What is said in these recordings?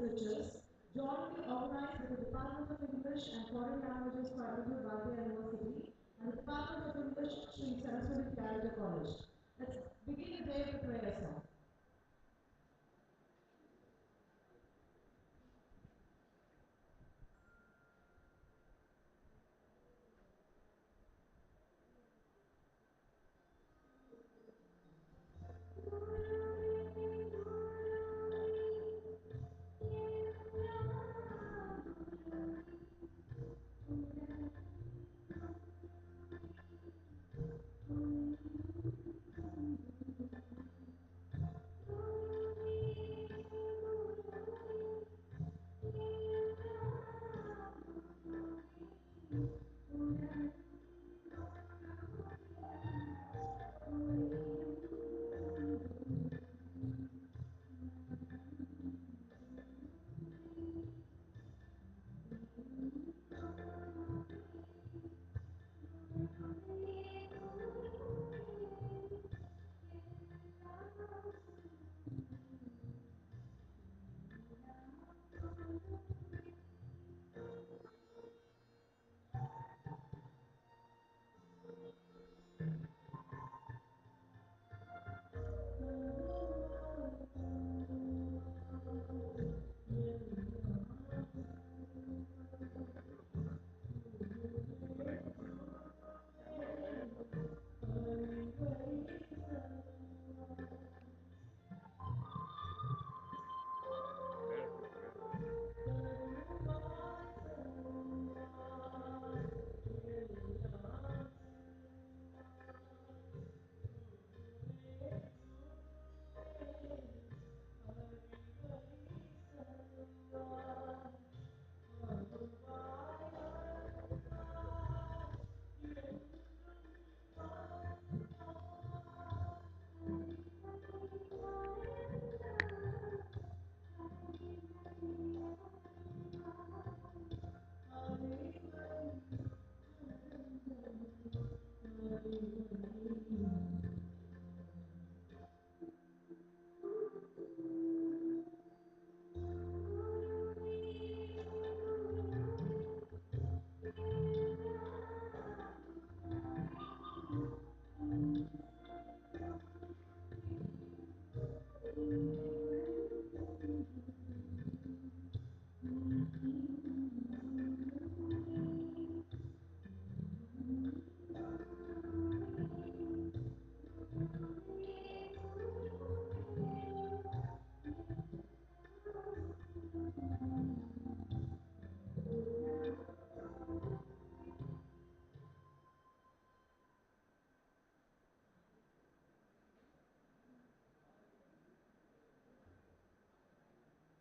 Literature, jointly organized with the Department of English and Foreign Languages, Bharathiar University, and the Department of English, Sree Saraswathi Thyagaraja College. Let's begin the day with a prayer song.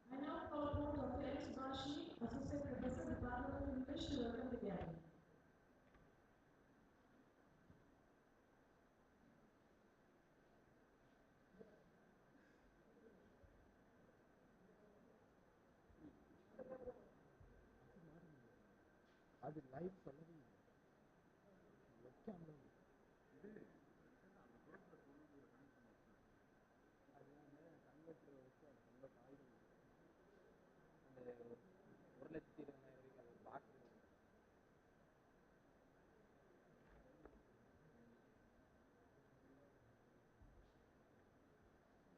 I now call upon Dr. M. Subhashi, Associate Professor, Department of English, to welcome the gathering. அது live சொல்லவே வைக்காம அது converter வச்சு அது convert ஆகிடும். அந்த 1,20,000 அது box.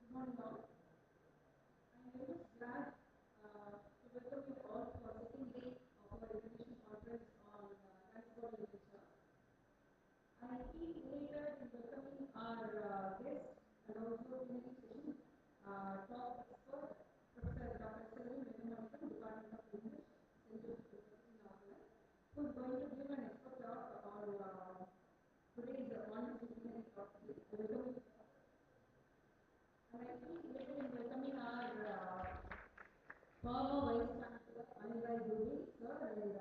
Good morning all. I am very glad to welcome you all for the second day of our education conference on Transborder literature. I feel elated in welcoming our guest and also in this session top expert, Professor Dr. Silver Department of English, Central University in Alumni, who is going to give an expert talk on today's non-disciplinary topic. Welcome. And I feel elated in welcoming our former Vice Chancellor, M.K.Arumugam, sir, and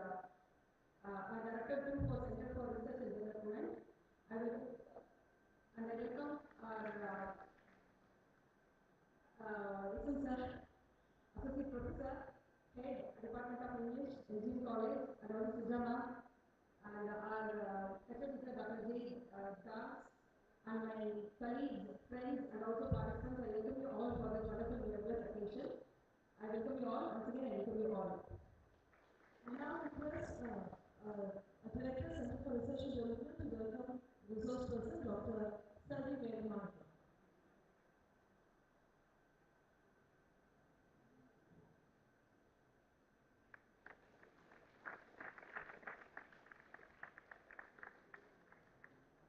our Director for Center for Research and Development. I welcome our sir, Associate Professor, Head, Department of English, Engineering College, and also Sujama, and our Secretary Dr. J. Das, and my colleagues, friends, and also participants. I welcome you all for this wonderful memorial occasion. I welcome you all. Once again, I welcome you all. I now request Director, Center for Research and Development to welcome resource person, Dr. Sree Saraswathi.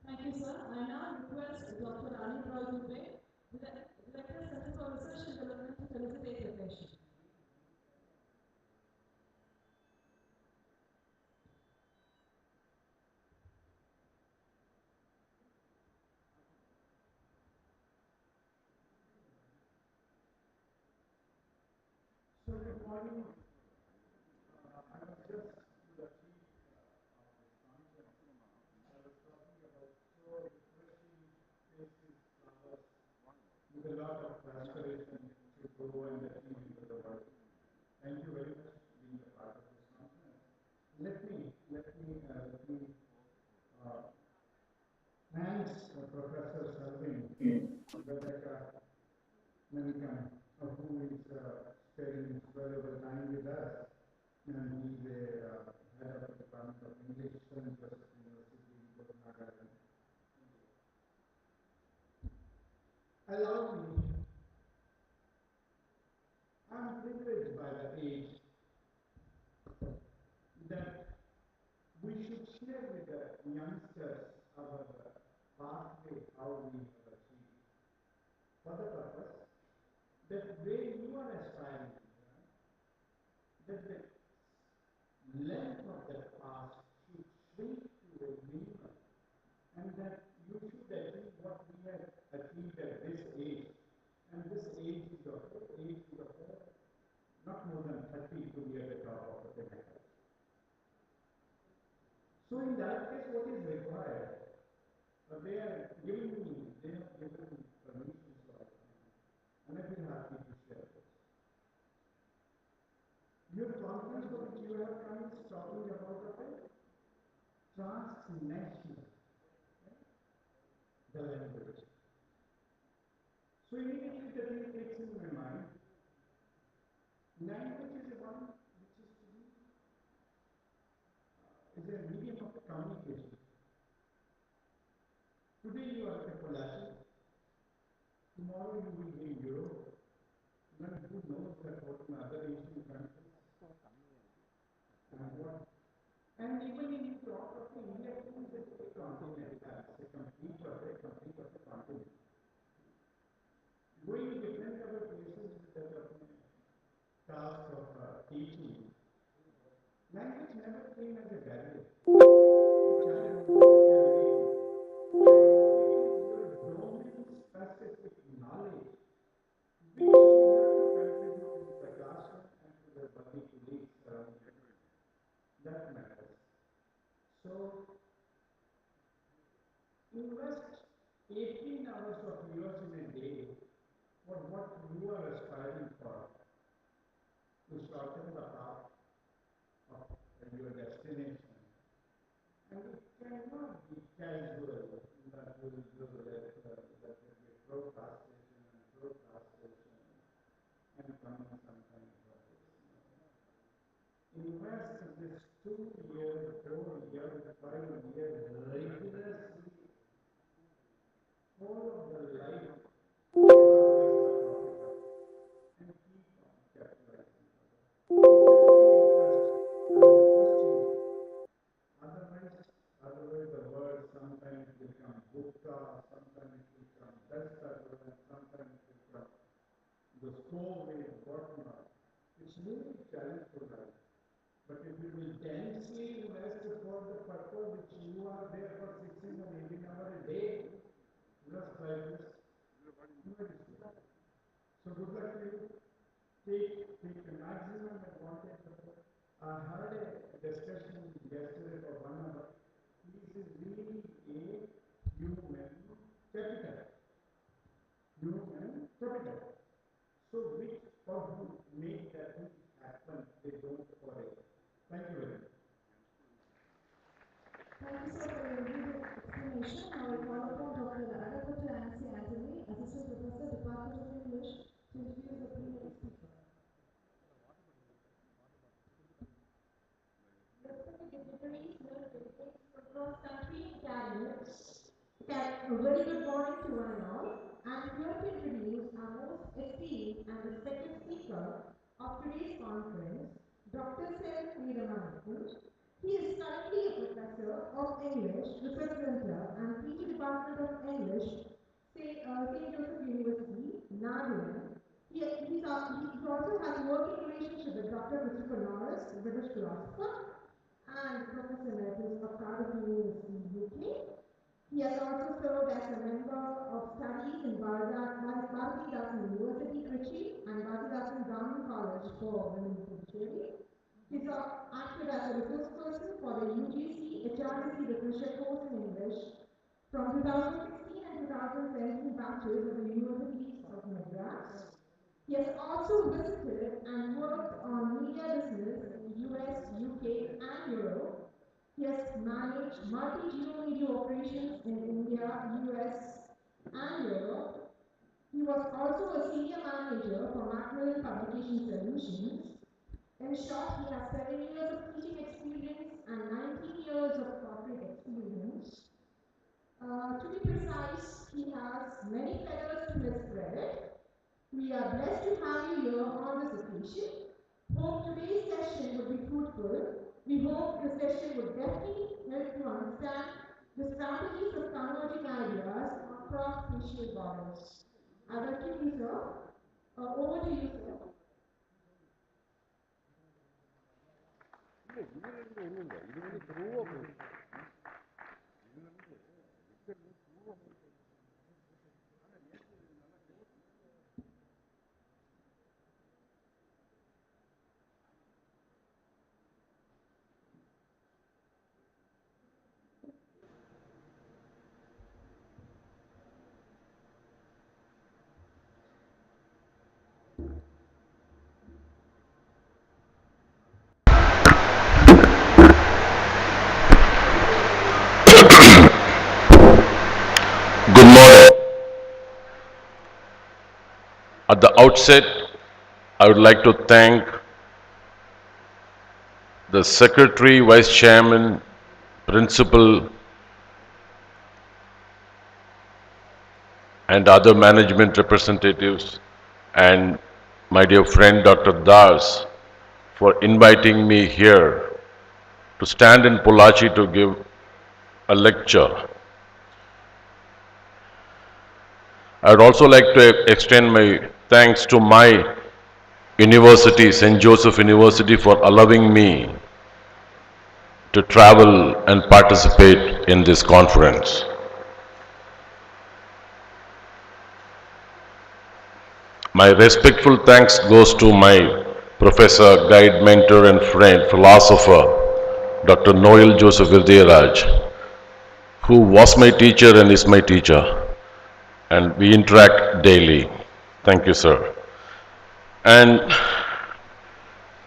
Thank you, sir. I now request Dr. Alumni, Director, Center for Research and Development to felicitate the patient. So good morning. I was just to the chief of this conference. I was talking about so refreshing faces, flowers, with a lot of aspiration to grow and achieve into the world. Thank you very much for being a part of this conference. Let me thanks Professor Sarvin Vedaka Manikam, who is spending valuable time with us. And he's the head of the Department of English, Silver Jubilee University. Allow me, I'm privileged by the age that we should share with the youngsters our pathway, how we have achieved. For the purpose that where you are aspiring, that the length of that path should shrink to a minimum, and that you should achieve what we have achieved at this age. And this age is of not more than 30 to be at the top of the pinnacle. So in that case, what is required? They have given permission for it. And I feel happy to share this. Your conference for which you have come is talking about the transnational, the language. So immediately the thing takes in my mind, language is one which is to be is a medium of communication. Today you are at Pollachi, tomorrow you will be in Europe, and who knows that what in other Asian countries. And what? And even if you talk of India, it is a continent, it's a complete of a continent. Going to different other places with the task of teaching, language never came as a barrier. Which I have agreed. It is your domain-specific knowledge which you have to contribute to the classroom and to the body colleagues around you. That matters. So, invest 18 hours of yours in a day for what you are aspiring for to shorten the path of your destination. And it cannot be casual that you will do that will be procrastination and coming sometime for this. Invest this 2 years, 4 years, 5 years rigorously all of the life always the profit and keep on capitalizing. I'm requesting you. Otherwise the word sometimes become Gupta, sometimes it become Desta, sometimes it become the Soviet, whatnot. It's really a challenge for life. But if you will densely invest for the purpose which you are there for 16 or 18 hours a day, just like this, so good luck to you. Take the maximum advantage of it. I heard a discussion yesterday for 1 hour. This is really a human capital. Human capital. So which of you make that thing happen, they don't for it. Thank you very much. Thank you, sir, for your detailed explanation. Now I call upon Dr. Anthony, Assistant Professor, Department of English, to introduce the pre-next speaker. a very good morning to one and all. I'm here to introduce our most esteemed and respected speaker of today's conference, Dr. Sree Saraswathi. He is currently a professor of English, Research Center and PG Department of English, St. Joseph University, Nagaland. He also has a working relationship with Dr. Christopher Norris, British philosopher, and Professor Emeritus of Cardiff University, UK. He has also served as a member of studies in Bharathiar University, Trichy, and Bharathiar College for Women in Puducherry. He's acted as a resource person for the UGC HRDC refresher course in English from 2016 and 2017 batches of the Universities of Madras. He has also visited and worked on media business in US, UK, and Europe. He has managed multi-geo media operations in India, US, and Europe. He was also a senior manager for Macmillan Publication Solutions. In short, he has 7 years of teaching experience and 19 years of corporate experience. To be precise, he has many feathers to his credit. We are blessed to have you here on this occasion. Hope today's session would be fruitful. We hope the session would definitely help you understand the strategies of converging ideas across spatial borders. I welcome you, sir. Over to you, sir. Good morning. At the outset, I would like to thank the Secretary, Vice Chairman, Principal, and other management representatives, and my dear friend Dr. Das for inviting me here to stand in Pollachi to give a lecture. I would also like to extend my thanks to my university, St. Joseph University, for allowing me to travel and participate in this conference. My respectful thanks goes to my professor, guide, mentor and friend, philosopher, Dr. Noel Joseph Vidyaa, who was my teacher and is my teacher, and we interact daily. Thank you, sir. And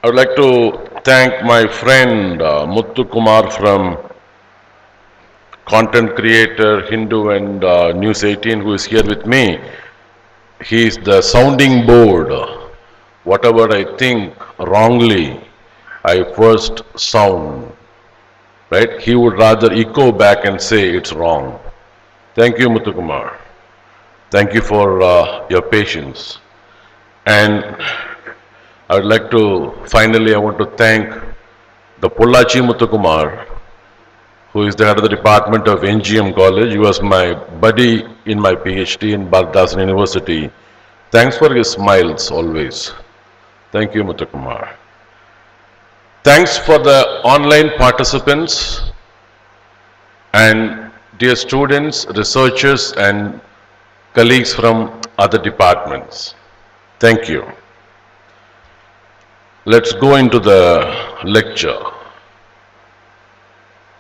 I would like to thank my friend Muthu Kumar from content creator, Hindu and News 18, who is here with me. He is the sounding board. Whatever I think wrongly, I first sound, right? He would rather echo back and say it's wrong. Thank you, Muthu Kumar. Thank you for your patience. And I would like to, finally, I want to thank the Pollachi Muthu Kumar, who is the head of the department of NGM College. He was my buddy in my PhD in Bharathiar University. Thanks for his smiles always. Thank you, Muthu Kumar. Thanks for the online participants and dear students, researchers and colleagues from other departments. Thank you. Let's go into the lecture.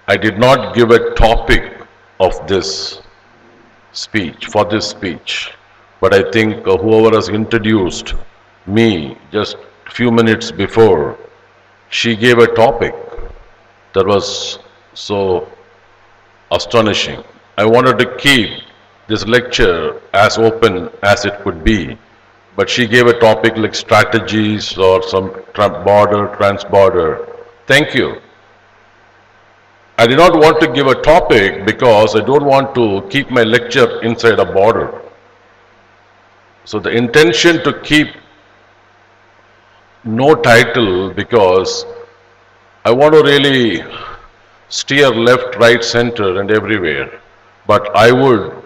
I did not give a topic of this speech, but I think whoever has introduced me just a few minutes before, she gave a topic that was so astonishing. I wanted to keep this lecture as open as it could be, but she gave a topic like strategies or some transborder. Thank you. I did not want to give a topic because I don't want to keep my lecture inside a border. So the intention to keep no title because I want to really steer left, right, center and everywhere. But I would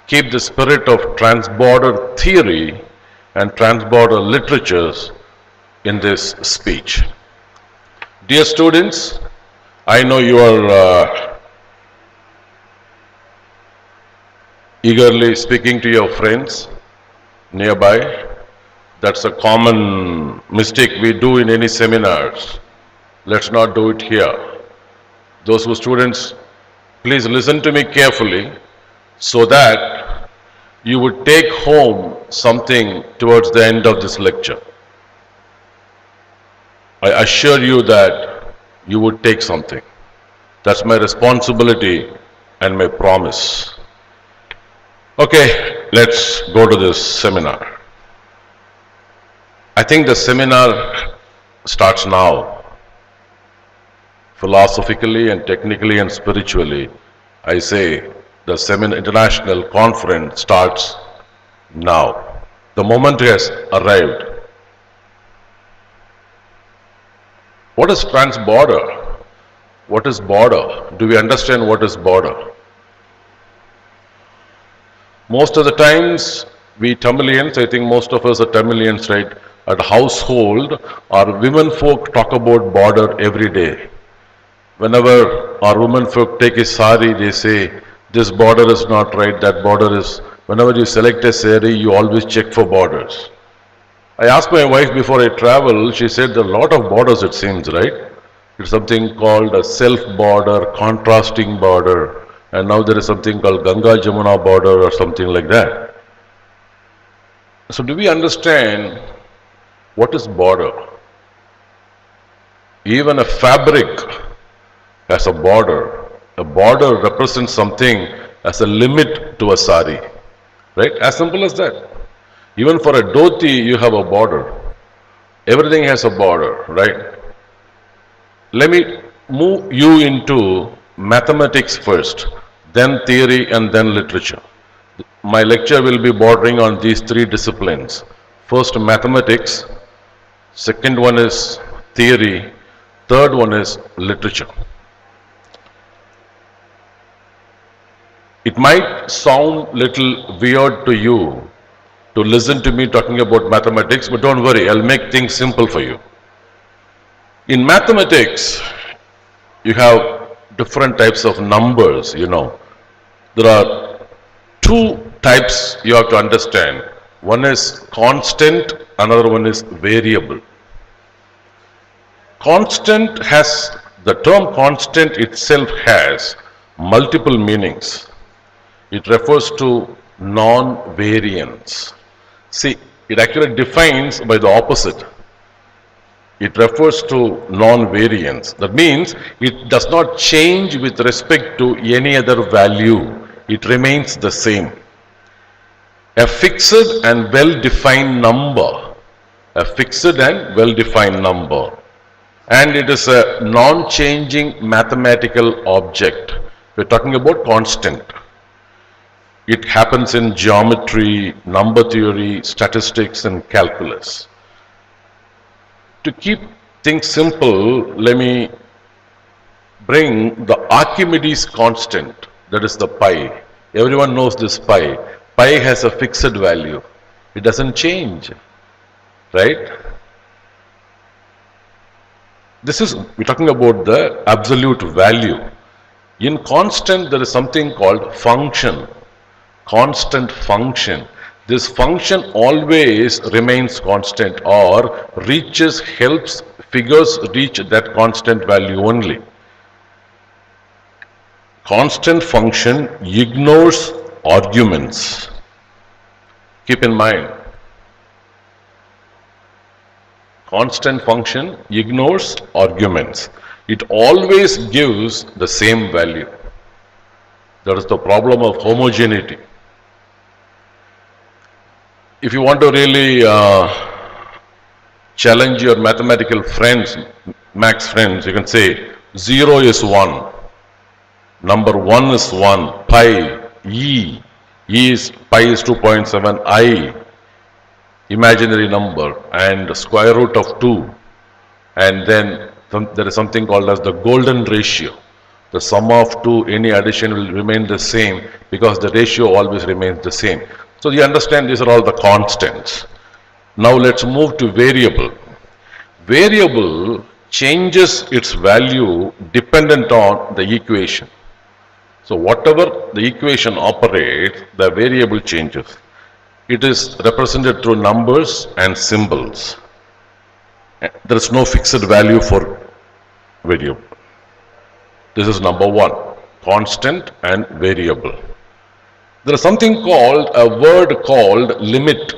keep the spirit of transborder theory and transborder literatures in this speech. Dear students, I know you are eagerly speaking to your friends nearby. That's a common mistake we do in any seminars. Let's not do it here. Those who students, please listen to me carefully so that you would take home something towards the end of this lecture. I assure you that you would take something. That's my responsibility and my promise. Okay, let's go to this seminar. I think the seminar starts now. Philosophically and technically and spiritually, I say the international conference starts now. The moment has arrived. What is transborder? What is border? Do we understand what is border? Most of the times, we Tamilians, I think most of us are Tamilians, right? At household, our women folk talk about border every day. Whenever our women folk take a sari, they say, this border is not right, that border is. Whenever you select a sari, you always check for borders. I asked my wife before I travel, she said there are a lot of borders it seems, right? It's something called a self-border, contrasting border, and now there is something called Ganga-Jamuna border or something like that. So do we understand what is border? Even a fabric has a border. A border represents something as a limit to a sari, right? As simple as that. Even for a dhoti, you have a border. Everything has a border, right? Let me move you into mathematics first, then theory and then literature. My lecture will be bordering on these three disciplines. First, mathematics. Second one is theory. Third one is literature. It might sound little weird to you to listen to me talking about mathematics, but don't worry, I'll make things simple for you. In mathematics, you have different types of numbers, you know. There are two types you have to understand. One is constant, another one is variable. The term constant itself has multiple meanings. It refers to non-variance. See, it actually defines by the opposite. It refers to non-variance. That means it does not change with respect to any other value. It remains the same. A fixed and well-defined number. A fixed and well-defined number. And it is a non-changing mathematical object. We're talking about constant. It happens in geometry, number theory, statistics, and calculus. To keep things simple, let me bring the Archimedes constant, that is the pi. Everyone knows this pi. Pi has a fixed value. It doesn't change, right? We're talking about the absolute value. In constant, there is something called function. Constant function. This function always remains constant or helps figures reach that constant value only. Constant function ignores arguments. Keep in mind. Constant function ignores arguments. It always gives the same value. That is the problem of homogeneity. If you want to really challenge your mathematical friends, max friends, you can say, 0 is 1. Number 1 is 1. Pi, E. Pi is 2.7. I, imaginary number, and square root of 2. And then there is something called as the golden ratio. The sum of 2, any addition will remain the same because the ratio always remains the same. So you understand these are all the constants. Now let's move to variable. Variable changes its value dependent on the equation. So whatever the equation operates, the variable changes. It is represented through numbers and symbols. There is no fixed value for variable. This is number one, constant and variable. There is something called a word called limit.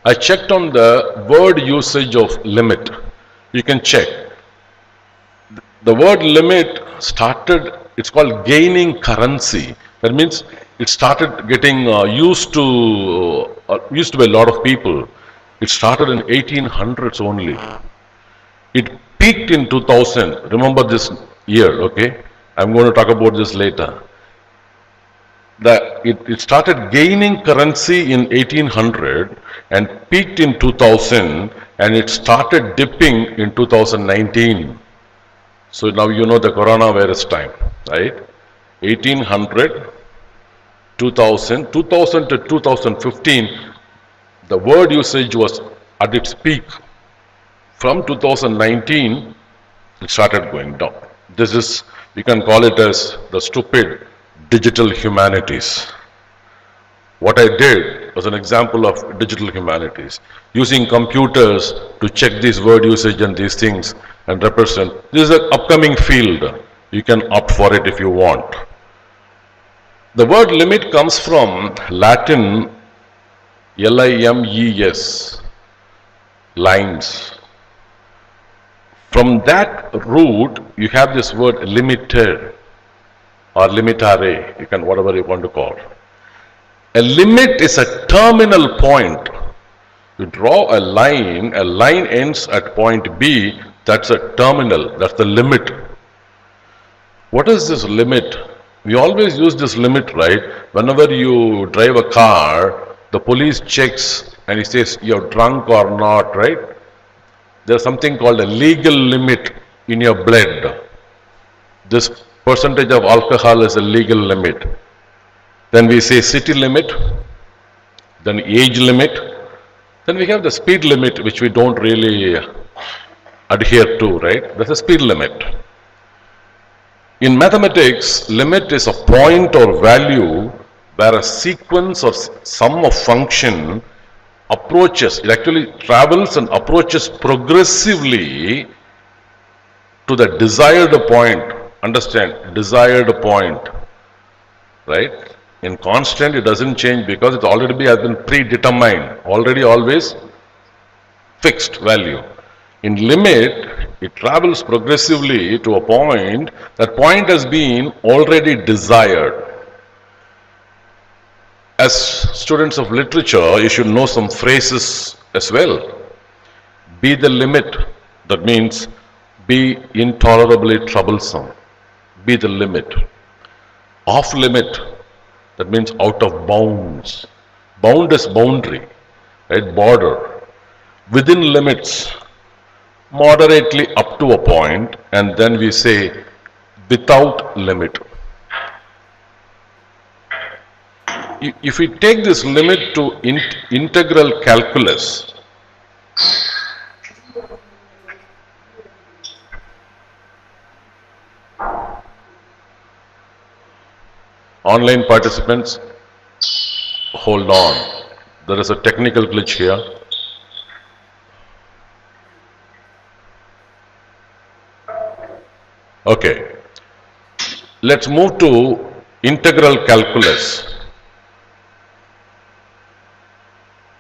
I checked on the word usage of limit. You can check. The word limit started, it's called gaining currency. That means it started getting used to by a lot of people. It started in 1800s only. It peaked in 2000. Remember this year, okay? I'm going to talk about this later. It started gaining currency in 1800 and peaked in 2000, and it started dipping in 2019. So now you know the coronavirus time, right? 1800, 2000 to 2015, the word usage was at its peak. From 2019, it started going down. This is, we can call it as the stupid digital humanities. What I did was an example of digital humanities. Using computers to check this word usage and these things and represent. This is an upcoming field. You can opt for it if you want. The word limit comes from Latin limes, lines. From that root, you have this word limited or limitare, you can, whatever you want to call. A limit is a terminal point. You draw a line ends at point B, that's a terminal, that's the limit. What is this limit? We always use this limit, right? Whenever you drive a car, the police checks and he says you're drunk or not, right? There's something called a legal limit in your blood. This percentage of alcohol is a legal limit. Then we say city limit, then age limit, then we have the speed limit, which we don't really adhere to, right? That's a speed limit. In mathematics, limit is a point or value where a sequence or sum of function approaches, it actually travels and approaches progressively to the desired point. Understand, desired point, right? In constant, it doesn't change because it already has been predetermined, already always fixed value. In limit, it travels progressively to a point, that point has been already desired. As students of literature, you should know some phrases as well. Be the limit, that means be intolerably troublesome. Be the limit. Off limit, that means out of bounds. Bound is boundary, right? Border. Within limits, moderately up to a point, and then we say without limit. If we take this limit to integral calculus, online participants, hold on. There is a technical glitch here. Okay. Let's move to integral calculus.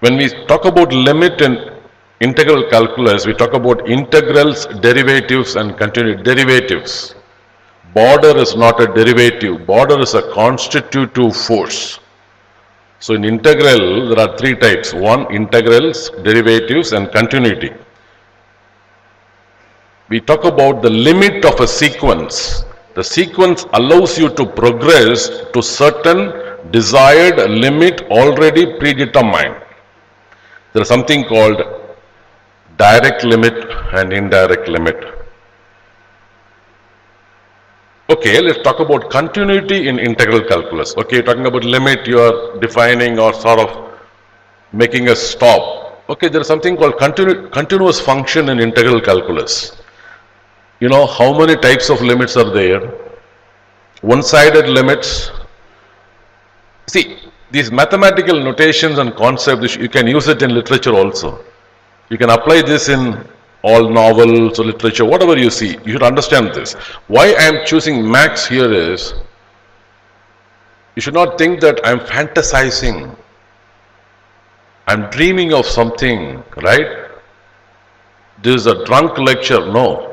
When we talk about limit and integral calculus, we talk about integrals, derivatives and continued derivatives. Border is not a derivative. Border is a constitutive force. So in integral, there are three types. One, integrals, derivatives and continuity. we talk about the limit of a sequence. The sequence allows you to progress to certain desired limit already predetermined. There is something called direct limit and indirect limit. Okay, let's talk about continuity in integral calculus. Okay, talking about limit, you are defining or sort of making a stop. Okay, there is something called continuous function in integral calculus. You know how many types of limits are there? One-sided limits. See, these mathematical notations and concepts, you can use it in literature also. You can apply this in all novels or literature, whatever you see. You should understand this. Why I am choosing max here is, you should not think that I am fantasizing. I am dreaming of something, right? This is a drunk lecture. No.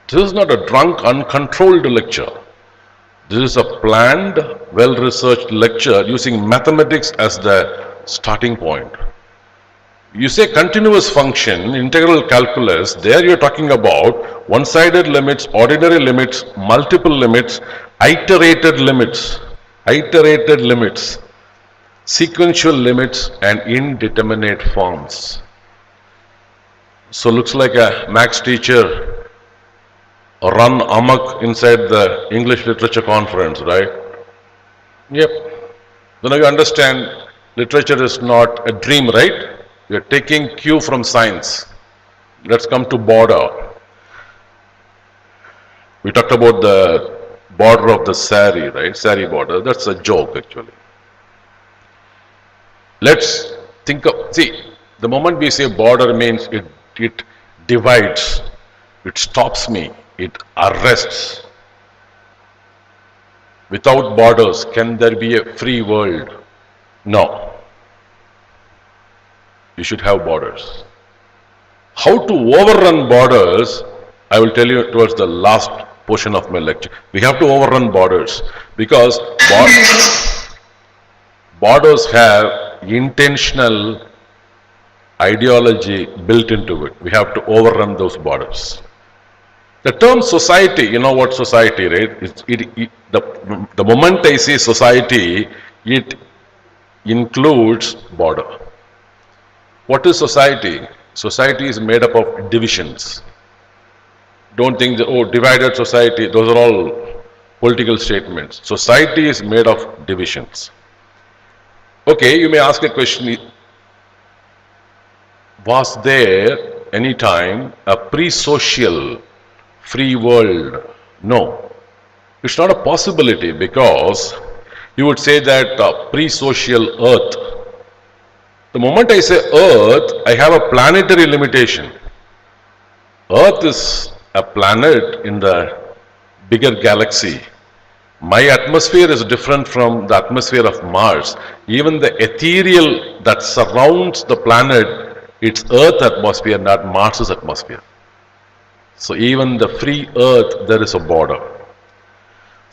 This is not a drunk, uncontrolled lecture. This is a planned, well-researched lecture using mathematics as the starting point. You say continuous function, integral calculus, there you are talking about one-sided limits, ordinary limits, multiple limits, iterated limits, sequential limits and indeterminate forms. So looks like a max teacher run amok inside the English literature conference, right? Yep. Then you understand literature is not a dream, right? We are taking cue from science. Let's come to border. We talked about the border of the sari, right? Sari border. That's a joke actually. Let's think of, see, the moment we say border means it divides, it stops me, it arrests. Without borders, can there be a free world? No. You should have borders. How to overrun borders, I will tell you towards the last portion of my lecture. We have to overrun borders because borders have intentional ideology built into it. We have to overrun those borders. The term society, you know what society, right? The moment I say society, it includes border. What is society? Society is made up of divisions. Don't think that, oh, divided society, those are all political statements. Society is made of divisions. Okay, you may ask a question, was there any time a pre-social free world? No. It's not a possibility because you would say that pre-social earth. The moment I say earth, I have a planetary limitation. Earth is a planet in the bigger galaxy. My atmosphere is different from the atmosphere of Mars. Even the ethereal that surrounds the planet, it's Earth atmosphere, not Mars's atmosphere. So even the free earth, there is a border.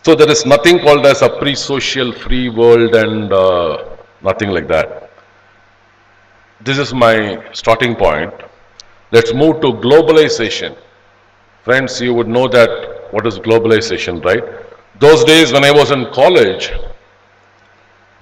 So there is nothing called as a pre-social free world and nothing like that. This is my starting point. Let's move to globalization. Friends, you would know that what is globalization, right? Those days when I was in college,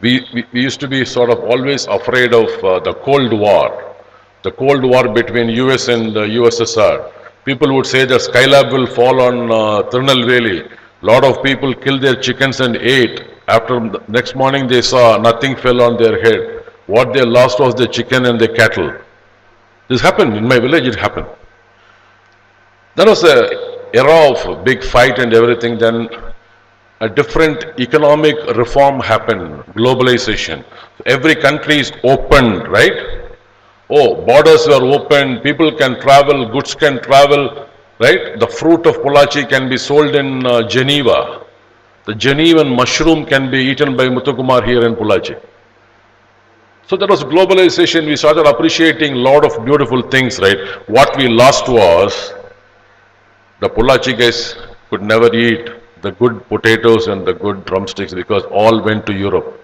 we used to be sort of always afraid of the Cold War. The Cold War between US and USSR. People would say the Skylab will fall on Tirunelveli. Lot of people killed their chickens and ate. After the next morning they saw nothing fell on their head. What they lost was the chicken and the cattle. This happened in my village, it happened. There was an era of big fight and everything. Then a different economic reform happened, globalization. Every country is opened, right? Oh, borders were opened, people can travel, goods can travel, right? The fruit of Pollachi can be sold in Geneva. The Genevan mushroom can be eaten by Muthukumar here in Pollachi. So there was globalization, we started appreciating a lot of beautiful things, right? What we lost was, the Pollachi guys could never eat the good potatoes and the good drumsticks because all went to Europe.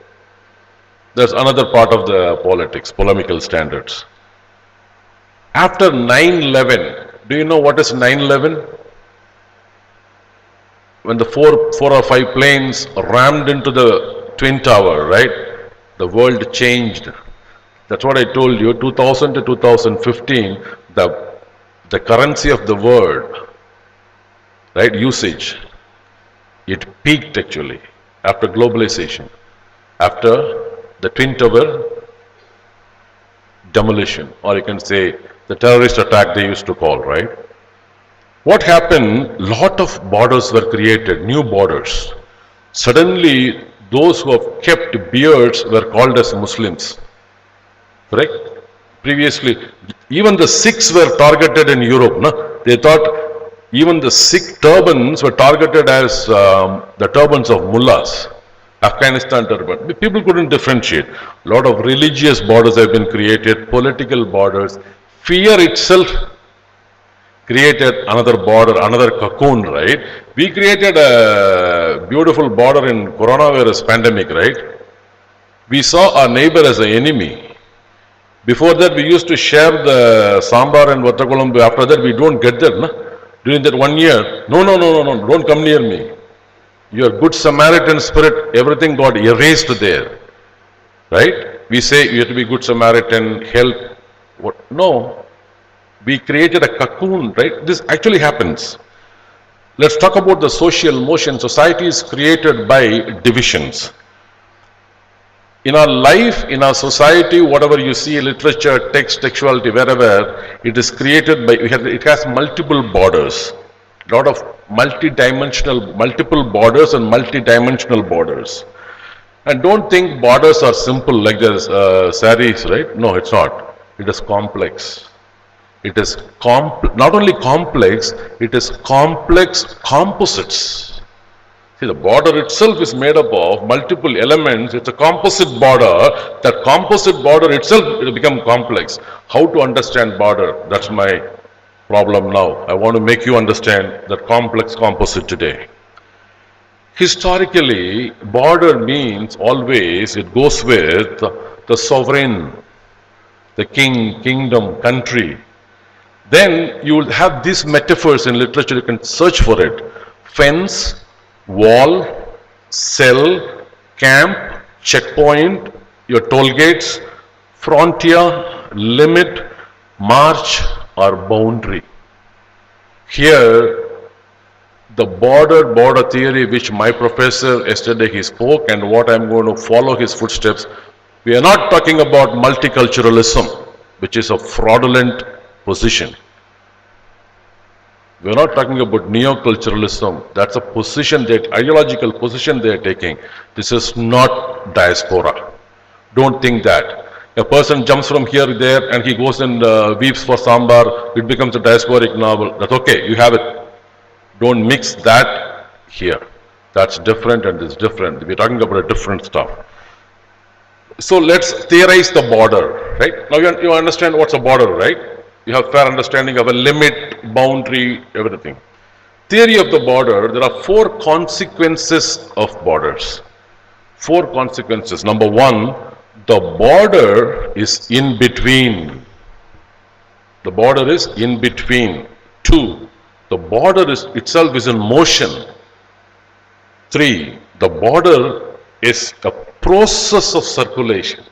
There's another part of the politics, polemical standards. After 9/11, Do you know what is 9/11? When the four or five planes rammed into the Twin Tower, right? The world changed. That's what I told you, 2000 to 2015, the currency of the world, right, usage, it peaked actually after globalization, after the Twin Tower demolition, or you can say the terrorist attack they used to call, right? What happened? Lot of borders were created, new borders. Suddenly, those who have kept beards were called as Muslims. Correct? Previously, even the Sikhs were targeted in Europe. No? They thought even the Sikh turbans were targeted as the turbans of mullahs. Afghanistan turban. People couldn't differentiate. A lot of religious borders have been created, political borders. Fear itself created another border, another cocoon, right? We created a beautiful border in coronavirus pandemic, right? We saw our neighbor as an enemy. Before that, we used to share the sambar and vattakulam. After that, we don't get that. No? During that 1 year, no, don't come near me. Your good Samaritan spirit, everything got erased there. Right? We say you have to be good Samaritan, help. What? No. We created a cocoon, right? This actually happens. Let's talk about the social motion. Society is created by divisions. In our life, in our society, whatever you see, literature, text, textuality, wherever, it is created by, it has multiple borders. A lot of multiple borders and multi-dimensional borders. And don't think borders are simple like there's saris, right? No, it's not. It is complex. It is not only complex, it is complex composites. See, the border itself is made up of multiple elements. It's a composite border. That composite border itself will become complex. How to understand border? That's my problem now. I want to make you understand that complex composite today. Historically, border means always, it goes with the sovereign, the king, kingdom, country. Then you will have these metaphors in literature, you can search for it. Fence, wall, cell, camp, checkpoint, your toll gates, frontier, limit, march or boundary. Here, the border theory which my professor yesterday he spoke and what I'm going to follow his footsteps, we are not talking about multiculturalism, which is a fraudulent position. We're not talking about neoculturalism. That's a position, that ideological position they are taking. This is not diaspora. Don't think that. A person jumps from here to there and he goes and weeps for sambar, it becomes a diasporic novel. That's okay, you have it. Don't mix that here. That's different and this is different. We're talking about a different stuff. So let's theorize the border, right? Now you understand what's a border, right? You have fair understanding of a limit, boundary, everything. Theory of the border, there are 4 consequences of borders. 4 consequences. Number 1, the border is in between. The border is in between. 2, the border itself is in motion. 3, the border is a process of circulation.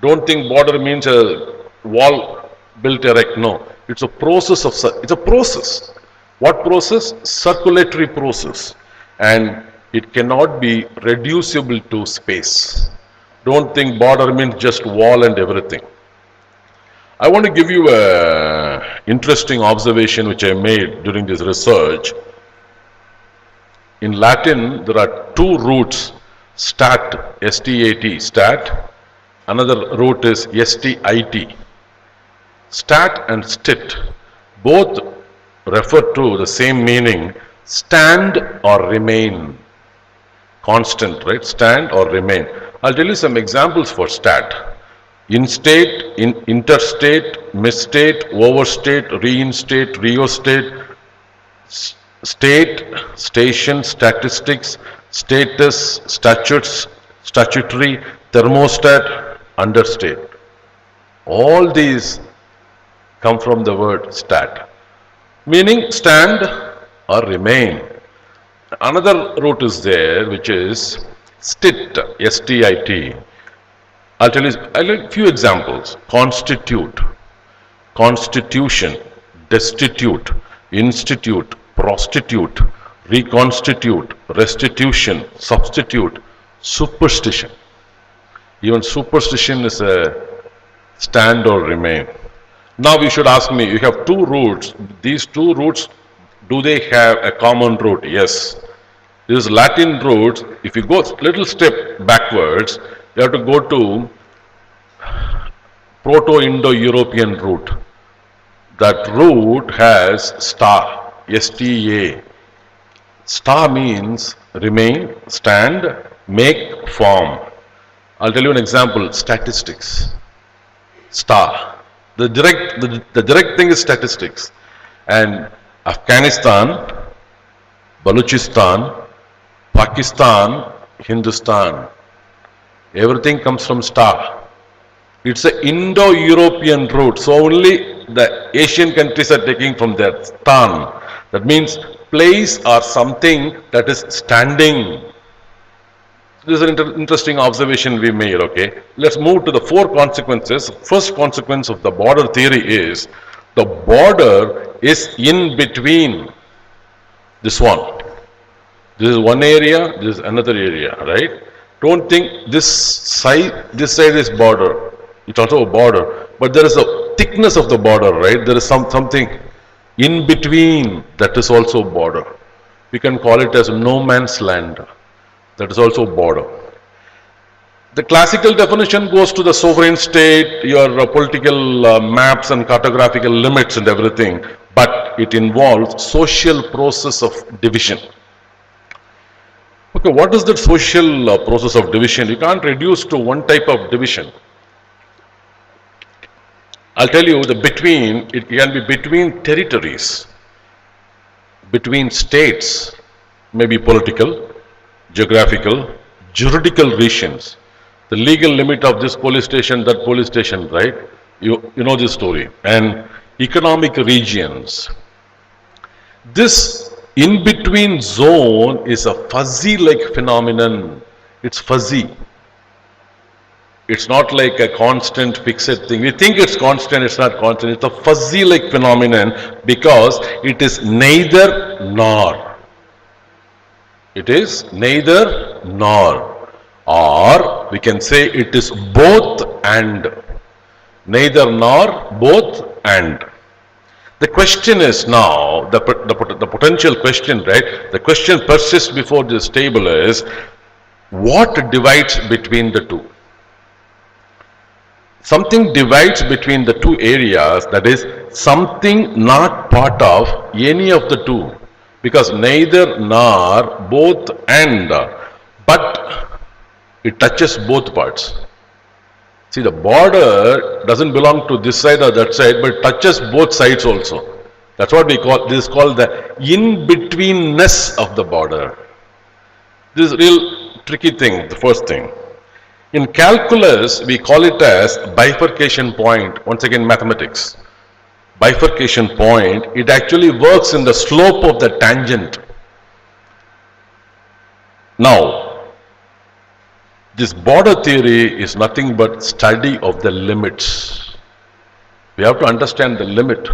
Don't think border means a wall built erect. No, it's a process of, it's a process. What process? Circulatory process. And it cannot be reducible to space. Don't think border means just wall and everything. I want to give you an interesting observation which I made during this research. In Latin, there are 2 roots, stat, S-T-A-T, stat. Another root is S-T-I-T. Stat and stit both refer to the same meaning, stand or remain. Constant, right? Stand or remain. I'll tell you some examples for stat. Instate, interstate, misstate, overstate, reinstate, reostate, state, station, statistics, status, statutes, statutory, thermostat, understate. All these come from the word stat. meaning stand or remain. Another root is there, which is stit, S-T-I-T. I'll give few examples. Constitute, constitution, destitute, institute, prostitute, reconstitute, restitution, substitute, superstition. Even superstition is a stand or remain. Now you should ask me, you have two roots. These two roots, do they have a common root? Yes. This is Latin root. If you go little step backwards, you have to go to Proto-Indo-European root. That root has sta, S-T-A. Sta means remain, stand, make, form. I'll tell you an example, statistics. Sta. The direct thing is statistics. And Afghanistan, Balochistan, Pakistan, Hindustan. Everything comes from sta. It's an Indo-European root. So only the Asian countries are taking from that stan. That means place or something that is standing. This is an interesting observation we made, okay. Let's move to the four consequences. First consequence of the border theory is the border is in between this one. This is one area, this is another area, right? Don't think this side is border. It's also a border, but there is a thickness of the border, right? There is something in between that is also border. We can call it as no man's land. That is also border. The classical definition goes to the sovereign state, your political maps and cartographical limits and everything, but it involves social process of division. Okay, what is that social process of division? You can't reduce to one type of division. I'll tell you it can be between territories, between states, maybe political, geographical, juridical regions. The legal limit of this police station, that police station, right? You know this story. And economic regions. This in-between zone is a fuzzy-like phenomenon. It's fuzzy. It's not like a constant fixed thing. We think it's constant, it's not constant. It's a fuzzy-like phenomenon because it is neither nor. It is neither nor. Or we can say it is both and. Neither nor, both and. The question is now, the potential question, right? The question persists before this table is, what divides between the two? Something divides between the two areas, that is, something not part of any of the two. Because neither nor, both and, but it touches both parts. See, the border doesn't belong to this side or that side, but it touches both sides also. That's what we call, this is called the in-betweenness of the border. This is a real tricky thing, the first thing. In calculus, we call it as bifurcation point. Once again, mathematics. Bifurcation point, it actually works in the slope of the tangent. Now, this border theory is nothing but study of the limits. We have to understand the limit.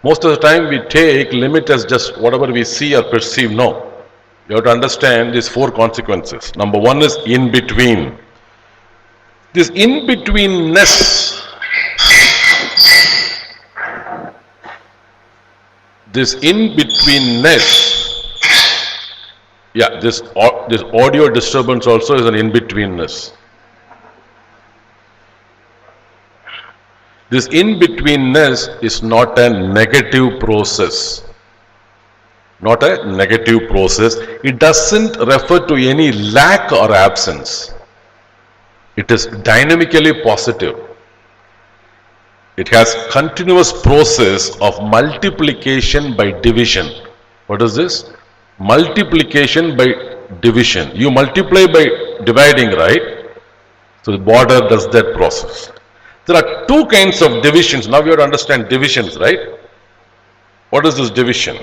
Most of the time we take limit as just whatever we see or perceive. No. You have to understand these four consequences. Number one is in between. This in-betweenness, yeah, this audio disturbance also is an in-betweenness. This in-betweenness is not a negative process. Not a negative process. It doesn't refer to any lack or absence. It is dynamically positive. It has continuous process of multiplication by division. What is this? Multiplication by division. You multiply by dividing, right? So the border does that process. There are two kinds of divisions. Now you have to understand divisions, right? What is this division?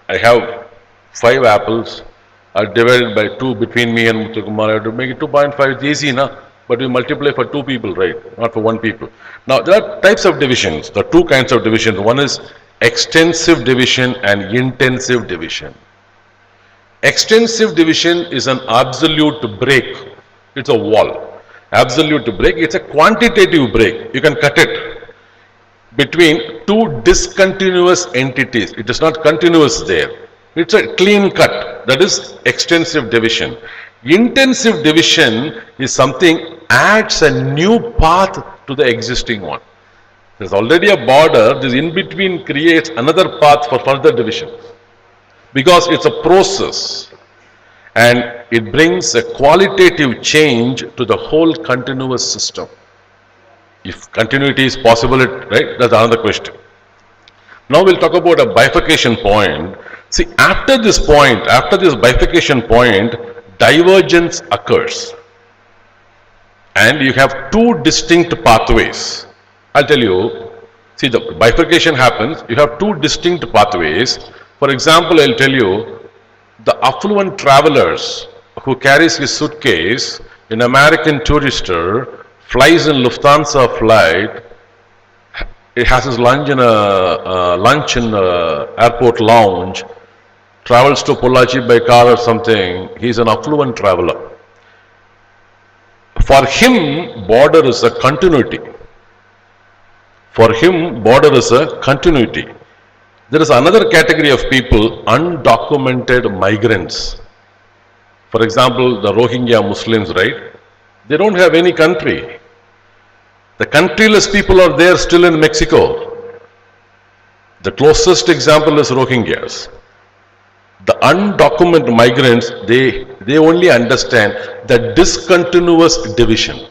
I have 5 apples. I divided by 2 between me and Muthukumar. I have to make it 2.5. It's easy, na? But we multiply for 2 people, right? Not for 1 people. Now, there are types of divisions. There are 2 kinds of divisions. One is extensive division and intensive division. Extensive division is an absolute break. It's a wall. Absolute break. It's a quantitative break. You can cut it between 2 discontinuous entities. It is not continuous there. It's a clean cut. That is extensive division. Intensive division is something adds a new path to the existing one. There's already a border. This in between creates another path for further division. Because it's a process and it brings a qualitative change to the whole continuous system. If continuity is possible, right, that's another question. Now we'll talk about a bifurcation point. See, after this point, after this bifurcation point, divergence occurs. And you have 2 distinct pathways. I'll tell you, see, the bifurcation happens, you have 2 distinct pathways. For example, I'll tell you, the affluent travelers who carries his suitcase, an American tourister, flies in Lufthansa flight, it has his lunch in a airport lounge, travels to Pollachi by car or something, he's an affluent traveler. For him, border is a continuity. For him, border is a continuity. There is another category of people, undocumented migrants. For example, the Rohingya Muslims, right? They don't have any country. The countryless people are there still in Mexico. The closest example is Rohingyas. The undocumented migrants, they only understand the discontinuous division.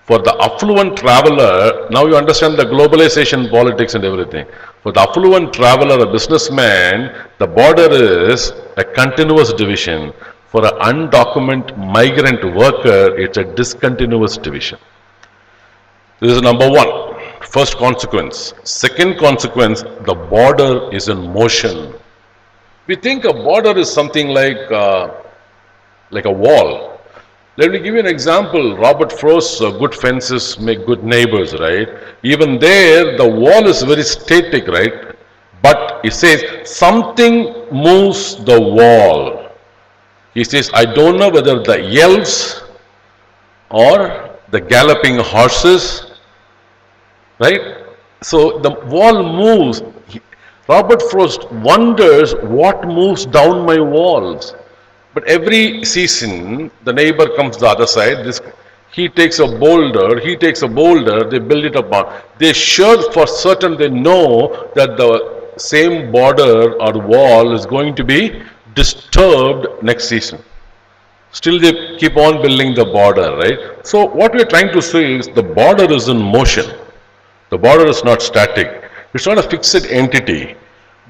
For the affluent traveler, now you understand the globalization politics and everything. For the affluent traveler, a businessman, the border is a continuous division. For an undocumented migrant worker, it's a discontinuous division. This is number 1, first consequence. Second consequence, the border is in motion. We think a border is something like a wall. Let me give you an example. Robert Frost's good fences make good neighbors, right? Even there, the wall is very static, right? But it says something moves the wall. He says, I don't know whether the elves or the galloping horses, right? So the wall moves. Robert Frost wonders what moves down my walls. But every season, the neighbor comes the other side. He takes a boulder, they build it upon. They sure for certain they know that the same border or wall is going to be disturbed next season. Still they keep on building the border, right? So what we are trying to say is the border is in motion. The border is not static. It's not a fixed entity.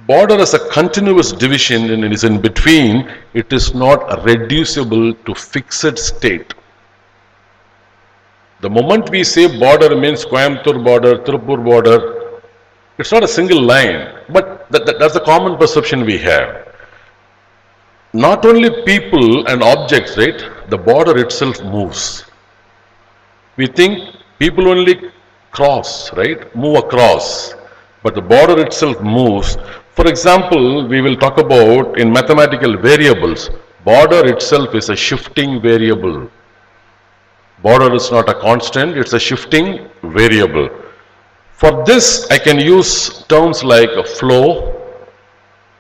Border is a continuous division and it is in between. It is not reducible to fixed state. The moment we say border means Coimbatore border, Tirupur border, it's not a single line, but that's the common perception we have. Not only people and objects, right? The border itself moves. We think people only cross, right? Move across. But the border itself moves. For example, we will talk about in mathematical variables, border itself is a shifting variable. Border is not a constant, it's a shifting variable. For this, I can use terms like flow,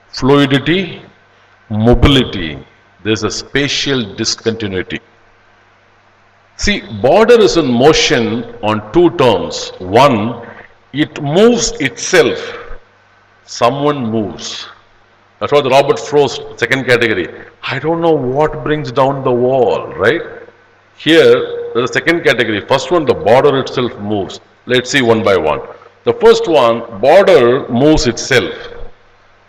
fluidity, mobility. There's a spatial discontinuity. See, border is in motion on 2 terms. One, it moves itself. Someone moves. That's what Robert Frost, second category. I don't know what brings down the wall, right? Here, there's a second category. First one, the border itself moves. Let's see one by one. The first one, border moves itself.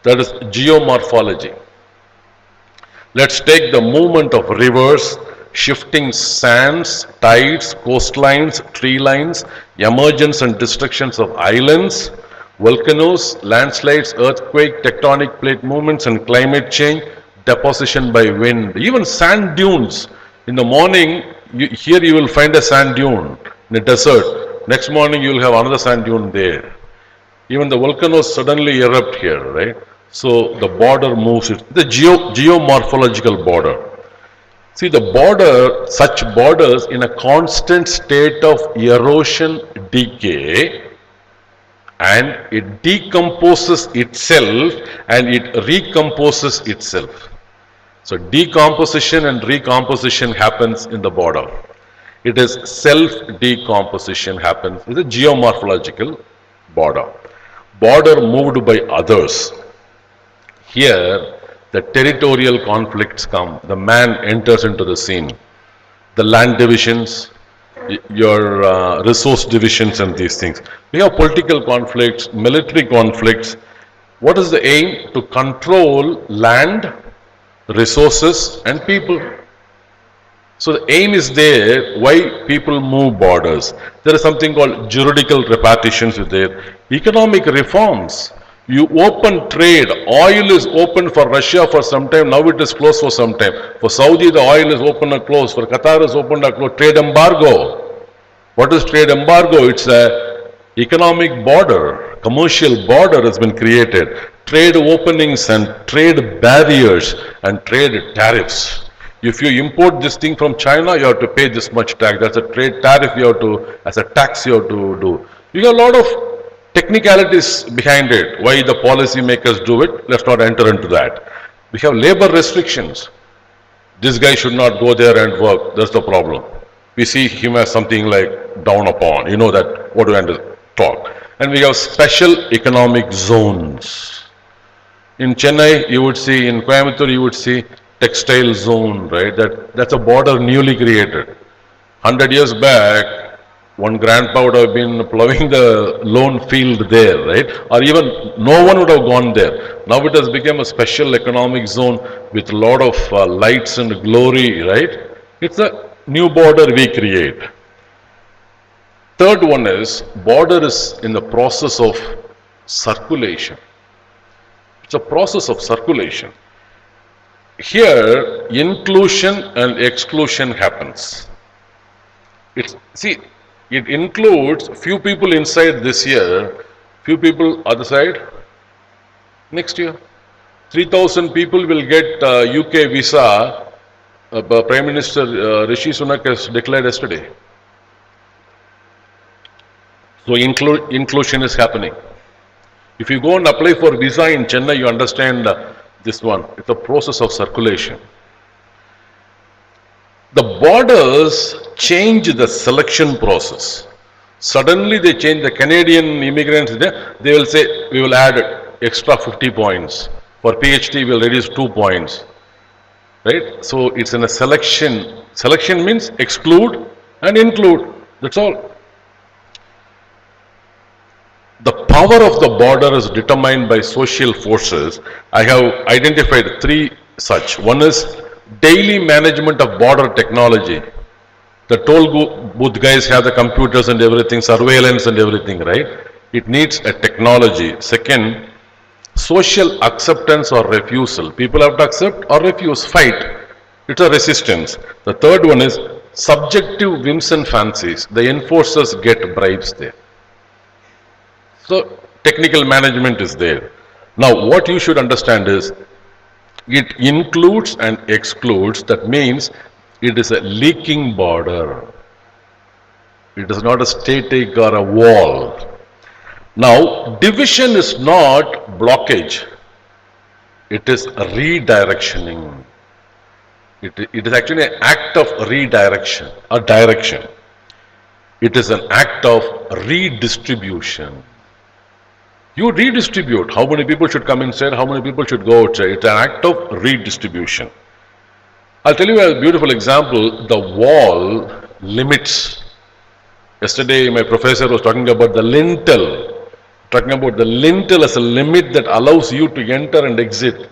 That is geomorphology. Let's take the movement of rivers, shifting sands, tides, coastlines, tree lines, emergence and destructions of islands, Volcanoes, landslides, earthquake, tectonic plate movements and climate change, deposition by wind, even sand dunes. In the morning, here you will find a sand dune in a desert. Next morning you will have another sand dune there. Even the volcanoes suddenly erupt here, right? So the border moves, the geomorphological border. See the border, such borders in a constant state of erosion, decay, and it decomposes itself and it recomposes itself. So decomposition and recomposition happens in the border. It is self-decomposition happens. It's a geomorphological border. Border moved by others. Here, the territorial conflicts come. The man enters into the scene. The land divisions, your resource divisions and these things. We have political conflicts, military conflicts. What is the aim? To control land, resources and people. So the aim is there, why people move borders. There is something called juridical repartitions with there. Economic reforms. You open trade, oil is open for Russia for some time, now it is closed for some time. For Saudi the oil is open or closed, for Qatar is open or closed. Trade embargo. What is trade embargo? It's a economic border, commercial border has been created. Trade openings and trade barriers and trade tariffs. If you import this thing from China, you have to pay this much tax. That's a trade tariff you have to, as a tax you have to do. You got a lot of technicalities behind it. Why the policy makers do it, let's not enter into that. We have labor restrictions. This guy should not go there and work. That's the problem. We see him as something like down upon. You know that, what do I talk? And we have special economic zones. In Chennai, you would see, in Coimbatore, you would see textile zone, right? That's a border newly created. 100 years back, one grandpa would have been plowing the lone field there, right? Or even no one would have gone there. Now it has become a special economic zone with a lot of lights and glory, right? It's a new border we create. Third one is, border is in the process of circulation. It's a process of circulation. Here, inclusion and exclusion happens. It includes few people inside this year, few people other side next year. 3,000 people will get UK visa. Prime Minister Rishi Sunak has declared yesterday. So inclusion is happening. If you go and apply for visa in Chennai, you understand this one. It's a process of circulation. The borders change the selection process. Suddenly they change. The Canadian immigrants, they will say, we will add extra 50 points. For PhD, we will reduce 2 points. Right? So it's in a selection. Selection means exclude and include. That's all. The power of the border is determined by social forces. I have identified 3 such. One is daily management of border technology. The toll booth guys have the computers and everything, surveillance and everything, right? It needs a technology. Second, social acceptance or refusal. People have to accept or refuse, fight. It's a resistance. The third one is subjective whims and fancies. The enforcers get bribes there. So technical management is there. Now what you should understand is, it includes and excludes. That means it is a leaking border. It is not a static or a wall. Now division is not blockage. It is a redirectioning. It is actually an act of redirection or direction. It is an act of redistribution. You redistribute. How many people should come inside? How many people should go outside? It's an act of redistribution. I'll tell you a beautiful example. The wall limits. Yesterday, my professor was talking about the lintel. Talking about the lintel as a limit that allows you to enter and exit.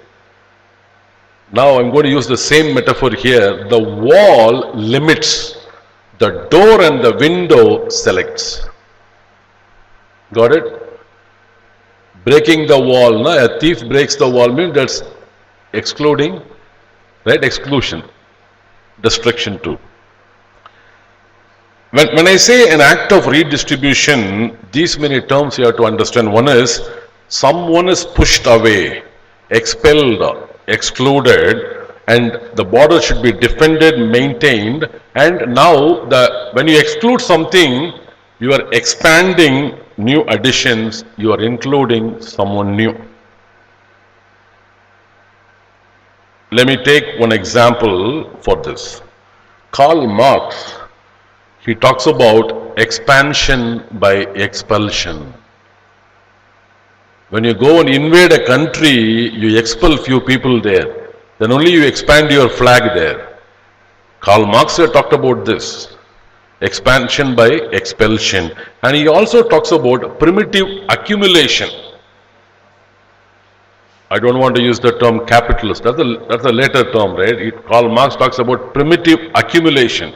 Now, I'm going to use the same metaphor here. The wall limits. The door and the window selects. Got it? Breaking the wall, no? A thief breaks the wall means that's excluding, right? Exclusion, destruction too. When I say an act of redistribution, these many terms you have to understand. One is, someone is pushed away, expelled, excluded, and the border should be defended, maintained, and now when you exclude something, you are expanding new additions, you are including someone new. Let me take one example for this. Karl Marx, he talks about expansion by expulsion. When you go and invade a country, you expel few people there. Then only you expand your flag there. Karl Marx talked about this. Expansion by expulsion. And he also talks about primitive accumulation. I don't want to use the term capitalist. That's a later term, right? Karl Marx talks about primitive accumulation.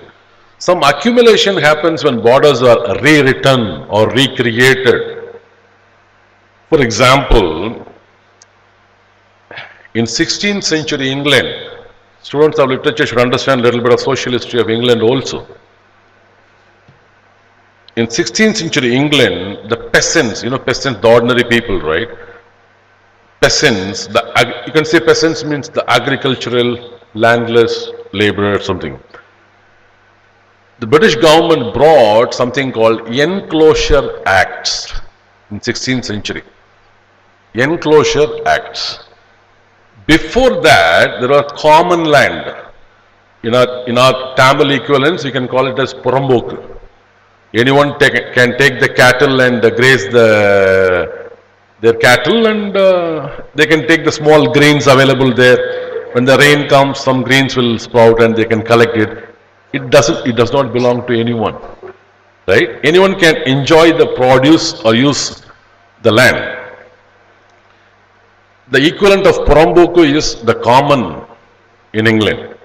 Some accumulation happens when borders are rewritten or recreated. For example, in 16th century England, students of literature should understand a little bit of social history of England also. In 16th century England, the peasants, peasants, the ordinary people, right? Peasants, you can say peasants means the agricultural, landless, laborer, something. The British government brought something called Enclosure Acts in 16th century. Enclosure Acts. Before that, there was common land. In our Tamil equivalents, we can call it as Puramboku. Anyone can take the cattle and graze their cattle, and they can take the small greens available there. When the rain comes, some greens will sprout and they can collect it. It does not belong to anyone, right? Anyone can enjoy the produce or use the land. The equivalent of Puramboku is the common in England.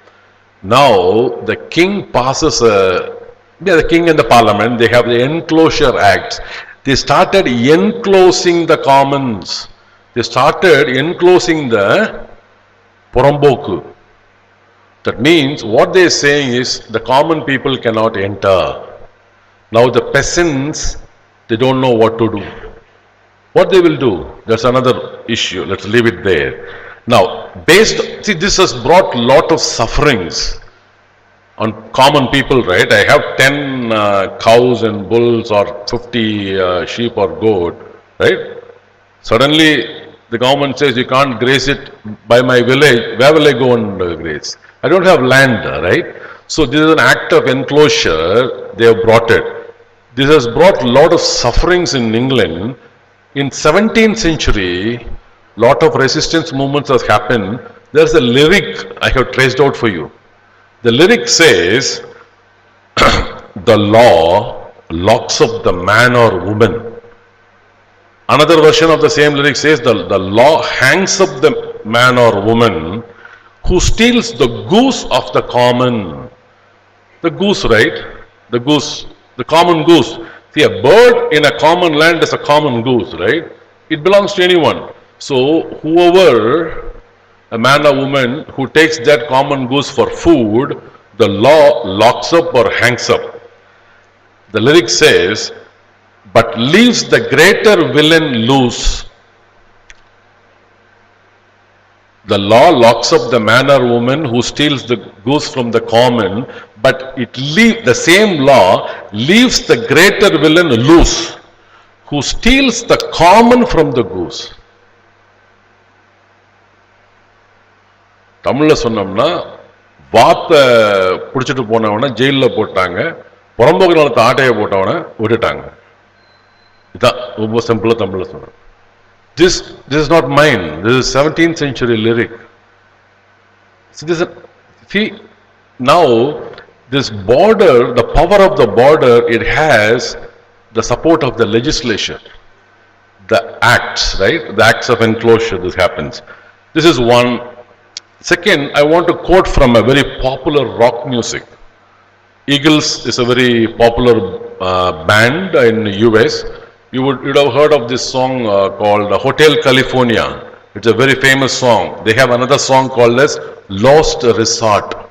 Now the king passes the king and the parliament, they have the Enclosure Acts. They started enclosing the commons. They started enclosing the Puramboku. That means what they are saying is the common people cannot enter. Now the peasants, they don't know what to do. What they will do, that's another issue. Let's leave it there. Now, this has brought lot of sufferings on common people, right? I have 10 cows and bulls or 50 sheep or goat, right? Suddenly the government says you can't graze it by my village. Where will I go and graze? I don't have land, right? So this is an act of enclosure. They have brought it. This has brought a lot of sufferings in England. In 17th century, lot of resistance movements has happened. There's a lyric I have traced out for you. The lyric says, the law locks up the man or woman. Another version of the same lyric says, the law hangs up the man or woman who steals the goose of the common. The goose, right? The goose, the common goose. See, a bird in a common land is a common goose, right? It belongs to anyone. So, whoever, a man or woman who takes that common goose for food, the law locks up or hangs up. The lyric says, but leaves the greater villain loose. The law locks up the man or woman who steals the goose from the common, but the same law leaves the greater villain loose, who steals the common from the goose. தமிழ்ல சொன்னோம்னா வாத்த பிடிச்சிட்டு போனவன ஜெயில போட்டாங்க, புறம்போக்கு நிலத்தை ஆட்டையை போட்டவன விட்டுட்டாங்க. இதான் ரொம்ப சிம்பிளா தமிழ்ல சொல்றேன். This is not mine. This is 17th century lyric. See, now this border, the power of the border, it has the support of the legislature, the acts, right? The acts of enclosure. This happens. This is one. Second, I want to quote from a very popular rock music. Eagles is a very popular band in the US. you'd have heard of this song called Hotel California. It's a very famous song. They have another song called as Lost Resort.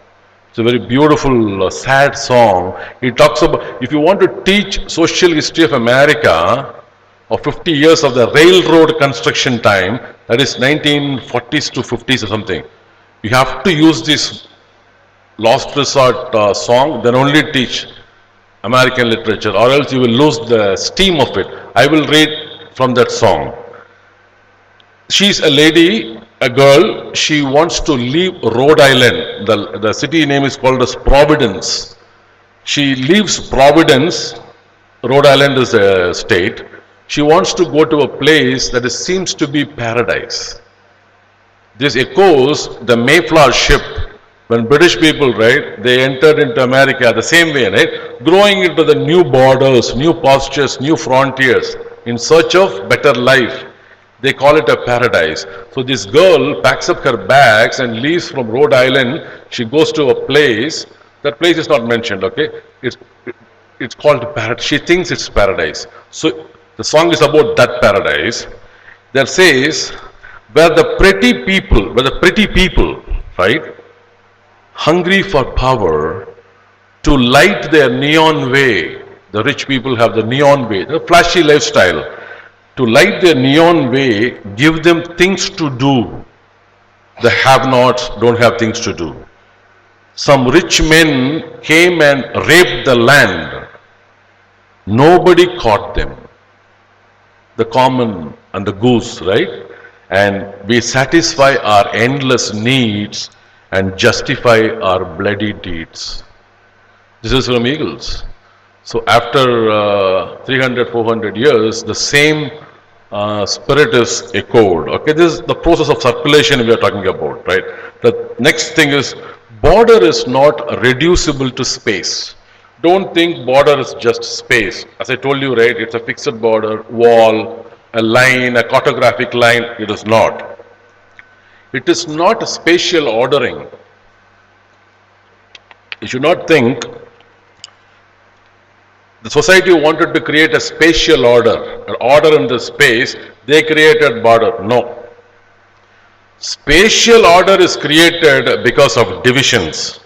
It's a very beautiful, sad song. It talks about, if you want to teach social history of America, of 50 years of the railroad construction time, that is 1940s to 50s or something, you have to use this Lost Resort song, then only teach American literature, or else you will lose the steam of it. I will read from that song. She's a lady, a girl, she wants to leave Rhode Island. The city name is called as Providence. She leaves Providence, Rhode Island is a state. She wants to go to a place that seems to be paradise. This echoes the Mayflower ship. When British people, right, they entered into America the same way, right, growing into the new borders, new pastures, new frontiers, in search of better life. They call it a paradise. So this girl packs up her bags and leaves from Rhode Island. She goes to a place. That place is not mentioned, okay? It's called paradise. She thinks it's paradise. So the song is about that paradise. That says, where the pretty people, right, hungry for power, to light their neon way. The rich people have the neon way, the flashy lifestyle. To light their neon way, give them things to do. The have-nots don't have things to do. Some rich men came and raped the land. Nobody caught them. The common and the goose, right? And we satisfy our endless needs and justify our bloody deeds. This is from Eagles. So after 300, 400 years, the same spirit is echoed. Okay, this is the process of circulation we are talking about, right? The next thing is, border is not reducible to space. Don't think border is just space. As I told you, right, it's a fixed border, wall, a line, a cartographic line. It is not. It is not a spatial ordering. You should not think the society wanted to create a spatial order, an order in the space, they created border. No. Spatial order is created because of divisions.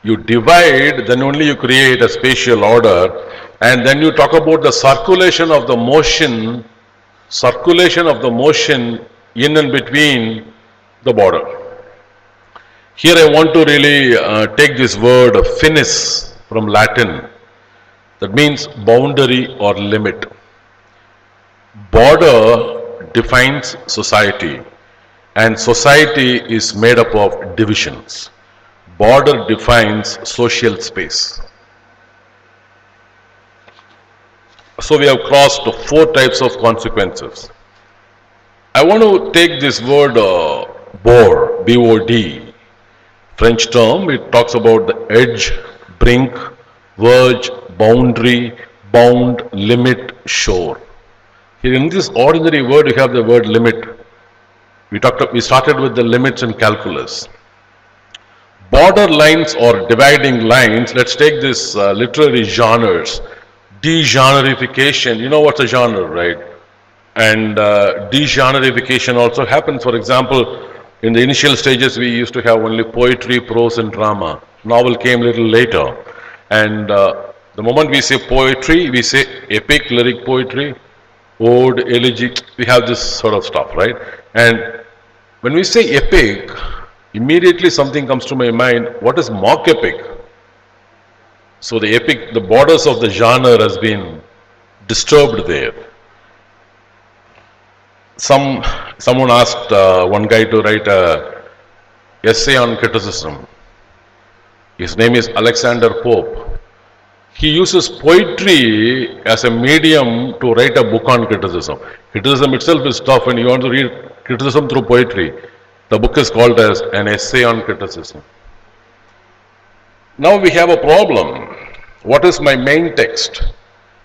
You divide, then only you create a spatial order, and then you talk about the circulation of the motion in and between the border. Here I want to really take this word finis from Latin, that means boundary or limit. Border defines society, and society is made up of divisions. Border defines social space. So we have crossed 4 types of consequences. I want to take this word bord, B-O-D, French term. It talks about the edge, brink, verge, boundary, bound, limit, shore. Here in this ordinary word, you have the word limit. We started with the limits in calculus. Border lines or dividing lines, let's take this literary genres. Degenerification, you know what's a genre, right? And degenerification also happens. For example, in the initial stages, we used to have only poetry, prose, and drama. Novel came a little later. And the moment we say poetry, we say epic, lyric poetry, ode, elegy, we have this sort of stuff, right? And when we say epic, immediately something comes to my mind, what is mock epic? So the epic, the borders of the genre has been disturbed there. Someone asked one guy to write a essay on criticism. His name is Alexander Pope. He uses poetry as a medium to write a book on criticism. Criticism itself is tough, and you want to read criticism through poetry. The book is called as an essay on criticism. Now we have a problem. What is my main text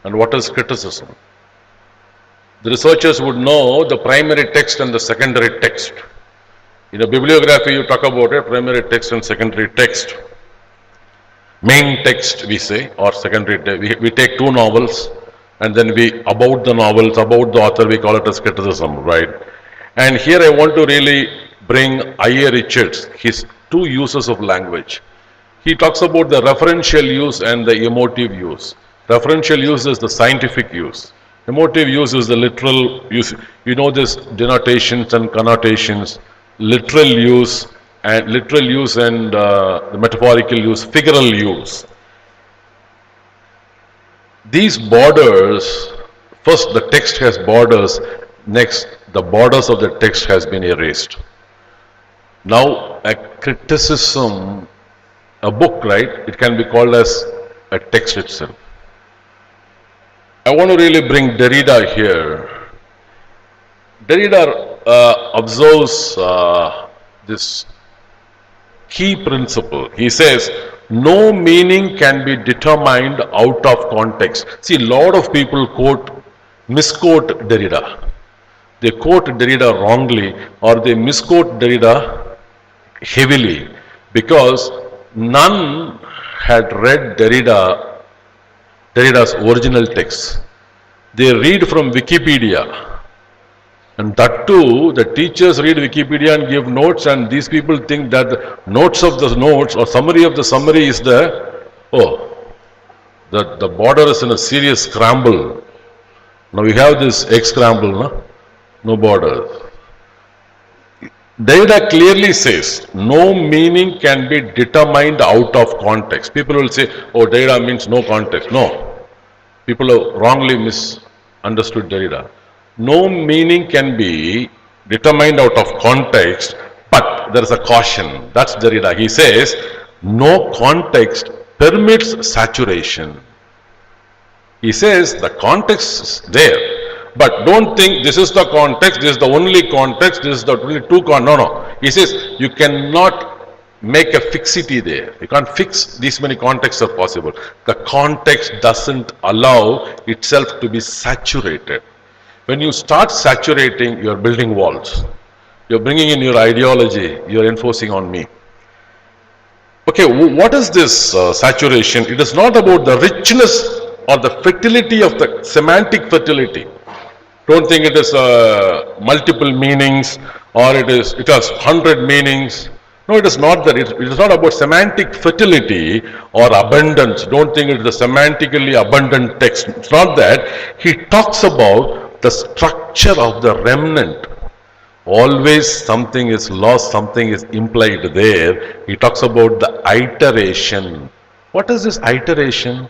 and what is criticism? The researchers would know the primary text and the secondary text. In a bibliography, you talk about it, primary text and secondary text. Main text, we say, or secondary text. We take 2 novels, And then about the novels, about the author, we call it as criticism, right? And here I want to really bring I.A. Richards, his two uses of language. He talks about the referential use and the emotive use. Referential use is the scientific use. Emotive use is the literal use. You know this denotations and connotations, literal use and the metaphorical use, figural use. These borders, first the text has borders, next the borders of the text has been erased. Now a criticism, a book, right, it can be called as a text itself. I want to really bring Derrida here. Derrida observes this key principle. He says, no meaning can be determined out of context. See, a lot of people misquote Derrida. They quote Derrida wrongly or they misquote Derrida heavily because none had read Derrida's original text. They read from Wikipedia. And that too, the teachers read Wikipedia and give notes, and these people think that the notes of the notes or summary of the summary is the border is in a serious scramble. Now we have this egg scramble, no borders. Derrida clearly says, no meaning can be determined out of context. People will say, oh, Derrida means no context. No. People have wrongly misunderstood Derrida. No meaning can be determined out of context, but there is a caution. That's Derrida. He says, no context permits saturation. He says the context is there, but don't think this is the context, this is the only context, this is the only two context. No. He says you cannot make a fixity there. You can't fix these many contexts are possible. The context doesn't allow itself to be saturated. When you start saturating, you are building walls. You are bringing in your ideology, you are enforcing on me. Okay, what is this saturation? It is not about the richness or the fertility of the semantic fertility. Don't think it is multiple meanings or it has 100 meanings. No, it is not that. It is not about semantic fertility or abundance. Don't think it is a semantically abundant text. It's not that. He talks about the structure of the remnant. Always something is lost, something is implied there. He talks about the iteration. What is this iteration?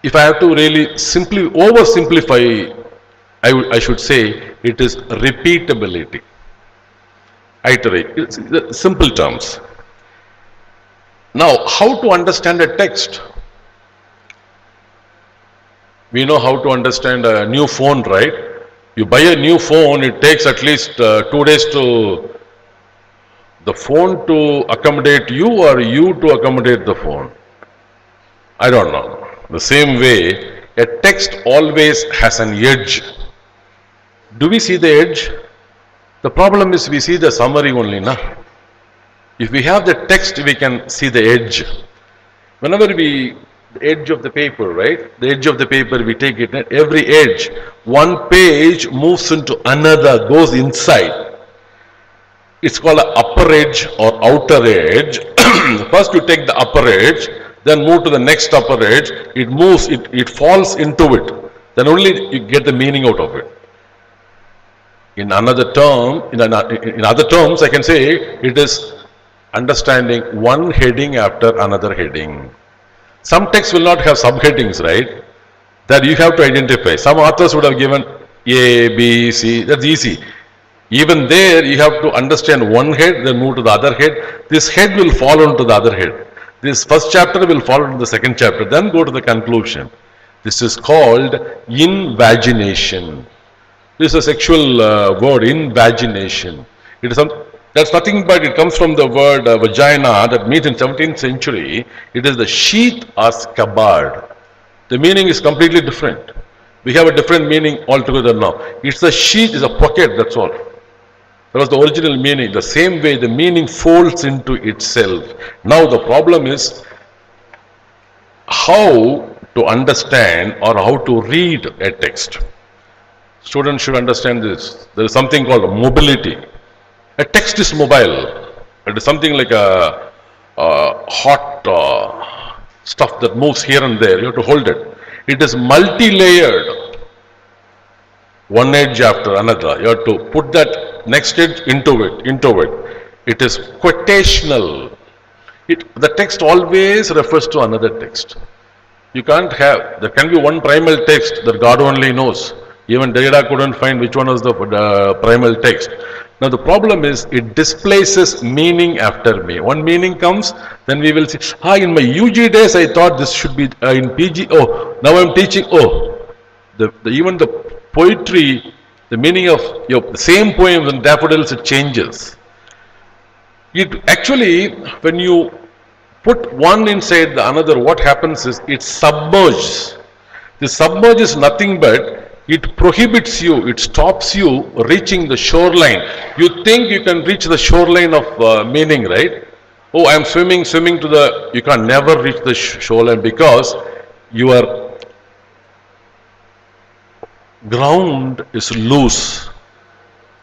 If I have to really oversimplify, I should say it is repeatability. Iterate. It's simple terms. Now, how to understand a text? We know how to understand a new phone, right? You buy a new phone, it takes at least 2 days to the phone to accommodate you or you to accommodate the phone. I don't know. The same way, a text always has an edge. Do we see the edge? The problem is we see the summary only, na? If we have the text, we can see the edge. Whenever the edge of the paper, right? The edge of the paper, we take it, every edge, one page moves into another, goes inside. It's called an upper edge or outer edge. First you take the upper edge, then move to the next upper edge, it moves, it falls into it. Then only you get the meaning out of it. In other terms, I can say it is understanding one heading after another heading. Some texts will not have subheadings, right? That you have to identify. Some authors would have given A, B, C, that's easy. Even there, you have to understand one head, then move to the other head. This head will fall onto the other head. This first chapter will fall into the second chapter, then go to the conclusion. This is called invagination. This is a sexual word, invagination. It is that's nothing but it comes from the word vagina that means in 17th century, it is the sheath or scabbard. The meaning is completely different. We have a different meaning altogether now. It's a sheath, is a pocket, that's all. That was the original meaning. The same way the meaning folds into itself. Now the problem is how to understand or how to read a text. Students should understand this. There is something called mobility. A text is mobile. It is something like a hot stuff that moves here and there. You have to hold it. It is multi-layered. One edge after another. You have to put that next edge into it. It is quotational. The text always refers to another text. You can't have, there can be one primal text that God only knows. Even Derrida couldn't find which one was the primal text. Now the problem is it displaces meaning after me. One meaning comes, then we will say, in my UG days I thought this should be in PG. Oh, now I'm teaching. Oh, even the poetry, the meaning of the same poems and daffodils, it changes. It actually, when you put one inside the another, what happens is it submerges. The submerge is nothing but it prohibits you, it stops you reaching the shoreline. You think you can reach the shoreline of meaning, right? Oh, I am swimming to the, you can never reach the shoreline because your ground is loose.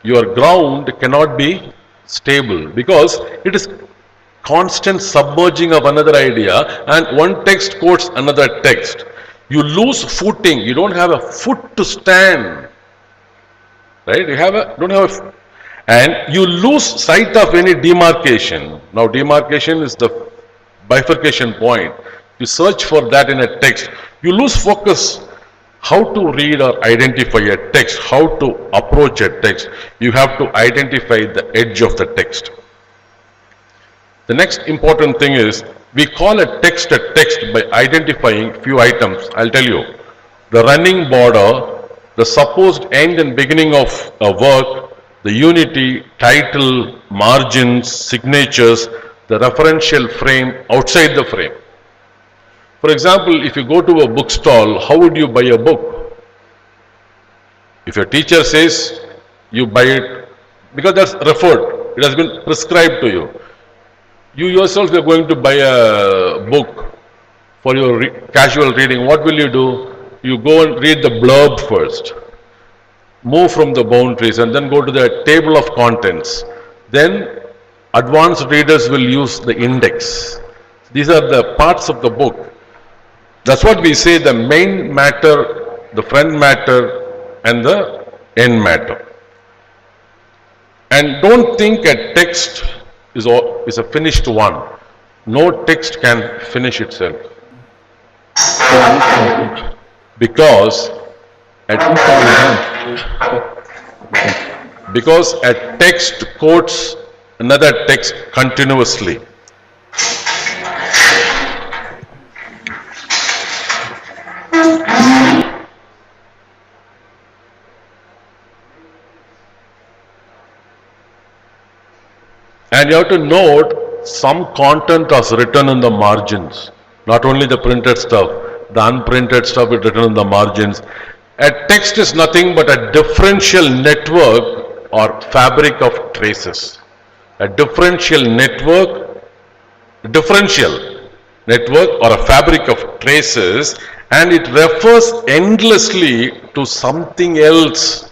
Your ground cannot be stable because it is constant submerging of another idea and one text quotes another text. You lose footing. You don't have a foot to stand. Right? You don't have and you lose sight of any demarcation. Now demarcation is the bifurcation point. You search for that in a text. You lose focus. How to read or identify a text, how to approach a text. You have to identify the edge of the text. The next important thing is, we call a text by identifying few items. I'll tell you. The running border, the supposed end and beginning of a work, the unity, title, margins, signatures, the referential frame, outside the frame. For example, if you go to a bookstall, how would you buy a book? If your teacher says you buy it, because that's referred, it has been prescribed to you. You yourself are going to buy a book for your casual reading. What will you do? You go and read the blurb first. Move from the boundaries and then go to the table of contents. Then advanced readers will use the index. These are the parts of the book. That's what we say, the main matter, the front matter and the end matter. And don't think a text is a finished one. No text can finish itself. Because a text quotes another text continuously. And you have to note, some content is written in the margins. Not only the printed stuff, the unprinted stuff is written in the margins. A text is nothing but a differential network or fabric of traces. A differential network or a fabric of traces, and it refers endlessly to something else.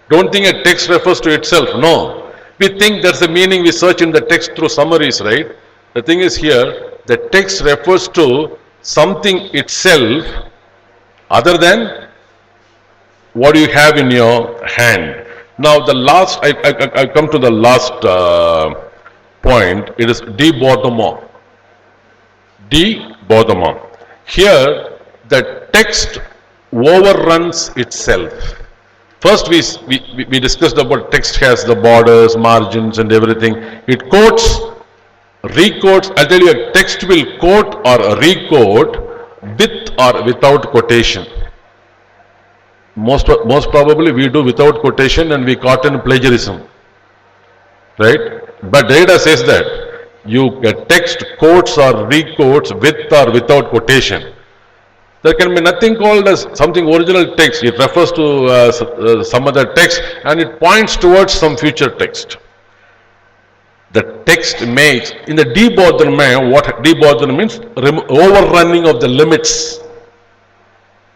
Don't think a text refers to itself. No. We think that's the meaning we search in the text through summaries, right? The thing is here, the text refers to something itself other than what you have in your hand. Now the last, I come to the last point, it is debordement. Debordement. Here, the text overruns itself. First we discussed about text has the borders, margins and everything. It quotes, requotes. I'll tell you, a text will quote or requote with or without quotation. Most probably we do without quotation and we caught in plagiarism. Right? But Derrida says that a text quotes or requotes with or without quotation. There can be nothing called as something original text. It refers to some other text and it points towards some future text. The text makes, in the debordement, what debordement means, overrunning of the limits.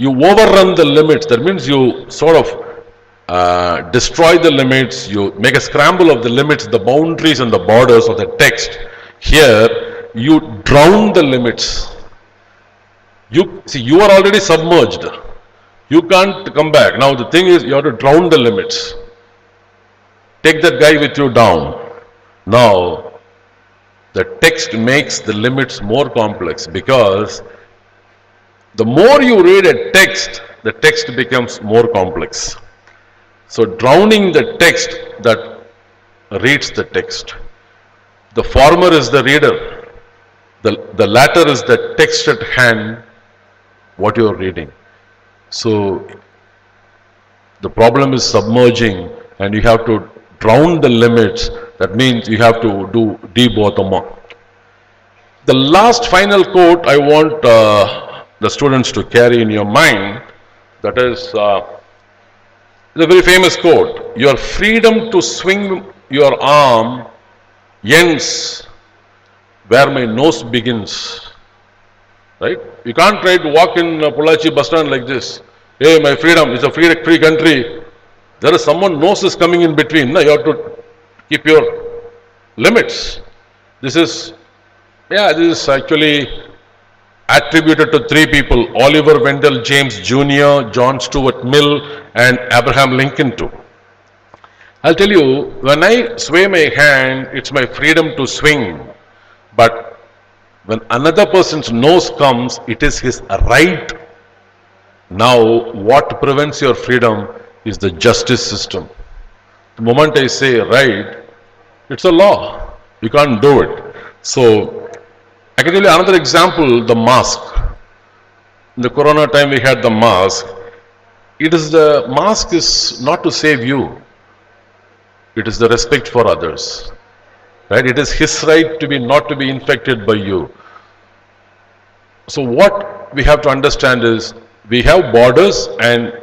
you overrun the limits. That means you sort of destroy the limits, you make a scramble of the limits, the boundaries and the borders of the text. Here, you drown the limits. You see, you are already submerged. You can't come back. Now the thing is, you have to drown the limits. Take that guy with you down. Now, the text makes the limits more complex because the more you read a text, the text becomes more complex. So drowning the text that reads the text. The former is the reader. The latter is the text at hand, what you are reading. So the problem is submerging and you have to drown the limits. That means you have to do debottom. The last final quote I want the students to carry in your mind, that is the very famous quote, your freedom to swing your arm ends where my nose begins. Right? You can't try to walk in Pollachi bus stand like this. Hey, my freedom, it's a free country. There is someone nose is coming in between. No, you have to keep your limits. This is actually attributed to three people, Oliver Wendell James Jr., John Stuart Mill, and Abraham Lincoln too. I'll tell you, when I sway my hand, it's my freedom to swing. But when another person's nose comes, it is his right. Now, what prevents your freedom is the justice system. The moment I say right, it's a law. You can't do it. So, I can tell you another example, the mask. In the corona time we had the mask. The mask is not to save you. It is the respect for others. Right? It is his right to be not to be infected by you. So what we have to understand is we have borders and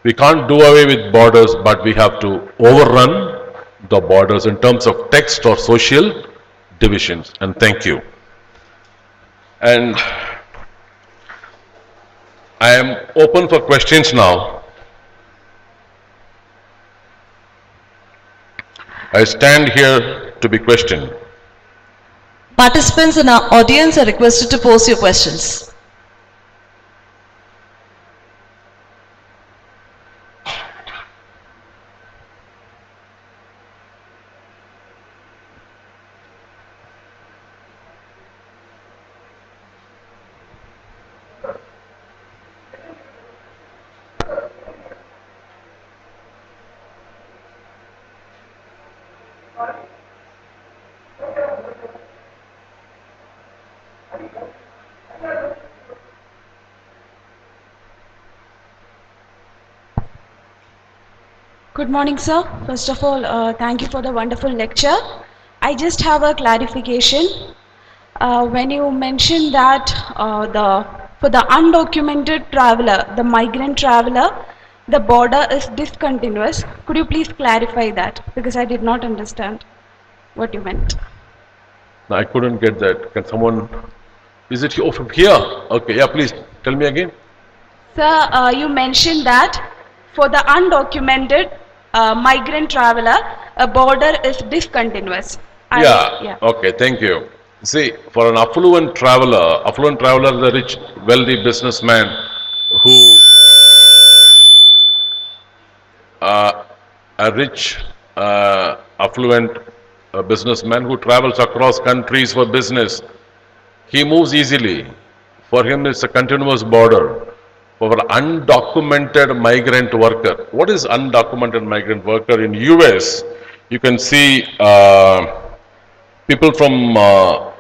we can't do away with borders, but we have to overrun the borders in terms of text or social divisions. And thank you. And I am open for questions now. I stand here to be questioned. Participants in our audience are requested to pose your questions. Good morning, sir. First of all, thank you for the wonderful lecture. I just have a clarification. When you mentioned that for the undocumented traveler, the migrant traveler, the border is discontinuous. Could you please clarify that? Because I did not understand what you meant. No, I couldn't get that. Can someone, is it from here? Okay, yeah, please tell me again. Sir, you mentioned that for the undocumented migrant traveler, a border is discontinuous. Yeah, okay, thank you. See, for an affluent traveler is a rich, wealthy businessman who, a rich, affluent businessman who travels across countries for business. He moves easily. For him, it's a continuous border. For undocumented migrant worker, what is undocumented migrant worker? In US, you can see people from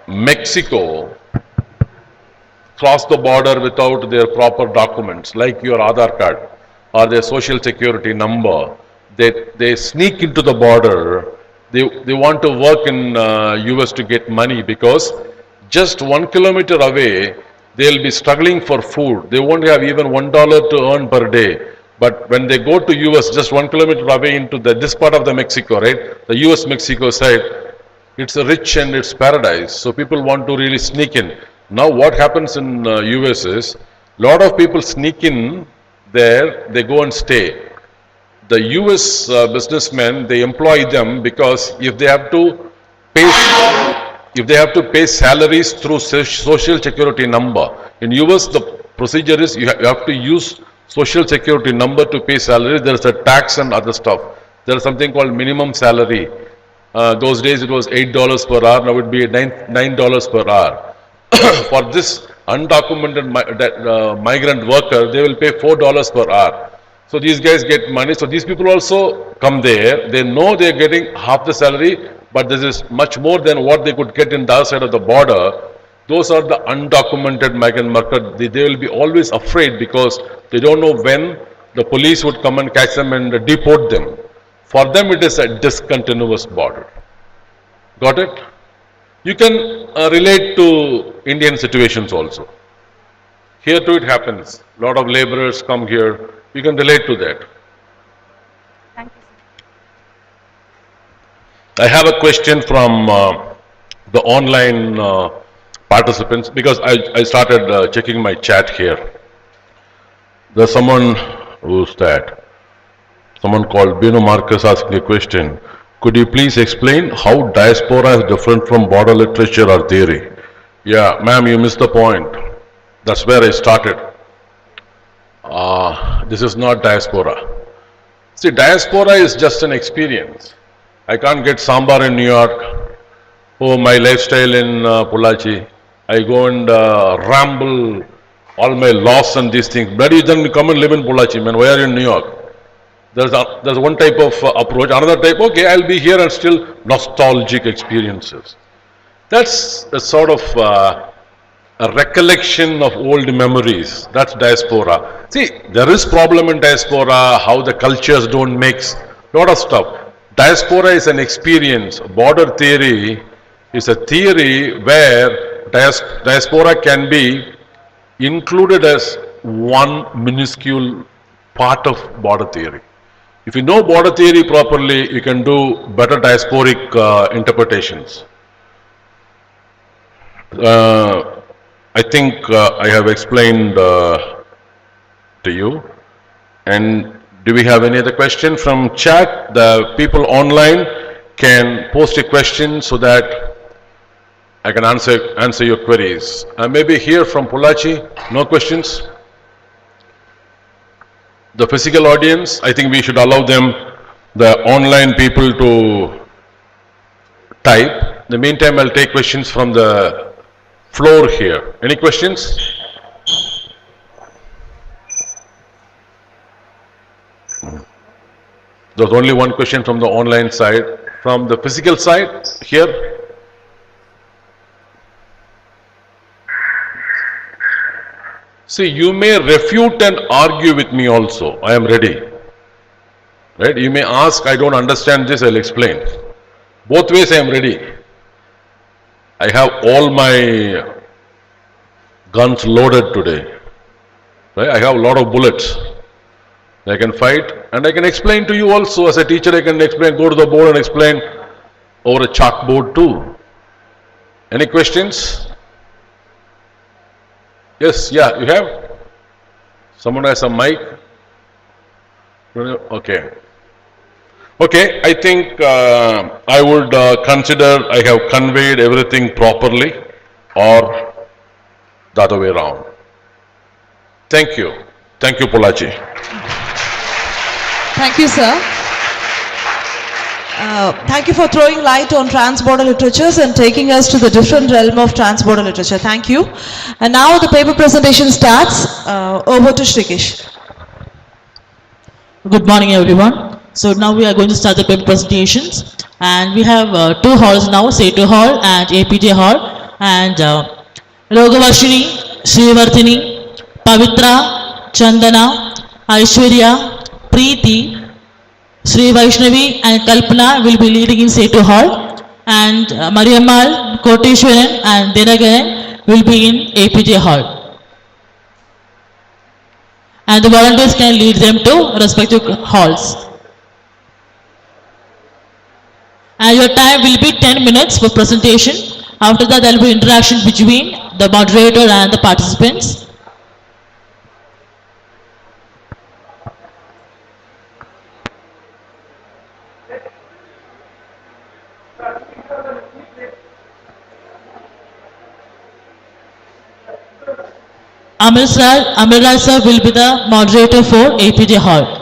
Mexico cross the border without their proper documents, like your Aadhaar card or their social security number. They sneak into the border. They want to work in US to get money because just 1 kilometer away, they'll be struggling for food. They won't have even $1 to earn per day. But when they go to US, just 1 kilometer away into this part of the Mexico, right? The US-Mexico side, it's rich and it's paradise. So people want to really sneak in. Now what happens in US is, Lot of people sneak in there, they go and stay. The US businessmen, they employ them because pay, if they have to pay salaries through social security number, in US the procedure is you have to use social security number to pay salaries. There is a tax and other stuff. There is something called minimum salary. Those days it was $8 per hour, now it would be $9 per hour. For this undocumented migrant worker, they will pay $4 per hour. So these guys get money. So these people also come there. They know they are getting half the salary, but this is much more than what they could get in the other side of the border. Those are the undocumented migrant workers. They will be always afraid because they don't know when the police would come and catch them and deport them. For them it is a discontinuous border. Got it? You can relate to Indian situations also. Here too it happens. A lot of laborers come here. You can relate to that. Thank you, sir. I have a question from the online participants because I started checking my chat here. There's someone, who's that? Someone called Bino Marcus asking a question. Could you please explain how diaspora is different from border literature or theory? Yeah, ma'am, you missed the point. That's where I started. This is not diaspora. See, diaspora is just an experience. I can't get sambar in New York. Oh, my lifestyle in Pollachi. I go and ramble all my loss and these things. Bloody, then come and live in Pollachi, man. Why are you in New York? There's one type of approach. Another type, okay, I'll be here and still nostalgic experiences. That's a sort of a recollection of old memories. That's diaspora. See, there is problem in diaspora, how the cultures don't mix, lot of stuff. Diaspora is an experience. Border theory is a theory where diaspora can be included as one minuscule part of border theory. If you know border theory properly, you can do better diasporic interpretations. I think I have explained to you. And do we have any other question from chat? The people online can post a question so that I can answer your queries. Maybe here from Pollachi, no questions? The physical audience, I think we should allow them, the online people, to type. In the meantime, I'll take questions from the floor here. Any questions? There's only one question from the online side. From the physical side, here. See, you may refute and argue with me also. I am ready. Right? You may ask, I don't understand this, I'll explain. Both ways I am ready. I have all my guns loaded today. Right? I have a lot of bullets. I can fight and I can explain to you also. As a teacher, I can explain, go to the board and explain over a chalkboard too. Any questions? Yes, yeah, you have? Someone has a mic? Okay. Okay, I think I would consider I have conveyed everything properly, or the other way around. Thank you. Thank you, Pollachi. Thank you, sir. Thank you for throwing light on transborder literatures and taking us to the different realm of transborder literature. Thank you. And now the paper presentation starts. Over to Shrikesh. Good morning, everyone. So now we are going to start the paper presentations, and we have two halls now, Setu Hall and APJ Hall, and Rogavashini, Srivarthini, Pavitra, Chandana, Aishwarya, Preeti, Sri Vaishnavi and Kalpana will be leading in Setu Hall, and Mariammal, Koteshwaran and Dinagaran will be in APJ Hall. And the volunteers can lead them to respective halls. And your time will be 10 minutes for presentation. After that, there will be interaction between the moderator and the participants. Amir sir will be the moderator for APJ Hall.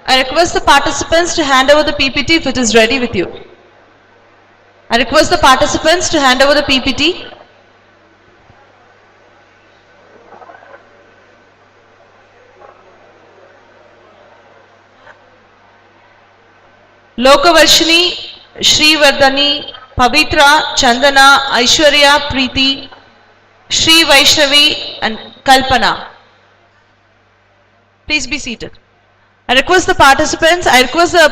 I request the participants to hand over the PPT if it is ready with you. I request the participants to hand over the PPT. Lokavarshini, Shree Vardhani, Pavitra, Chandana, Aishwarya, Preeti, Shree Vaishnavi and Kalpana. Please be seated. I request the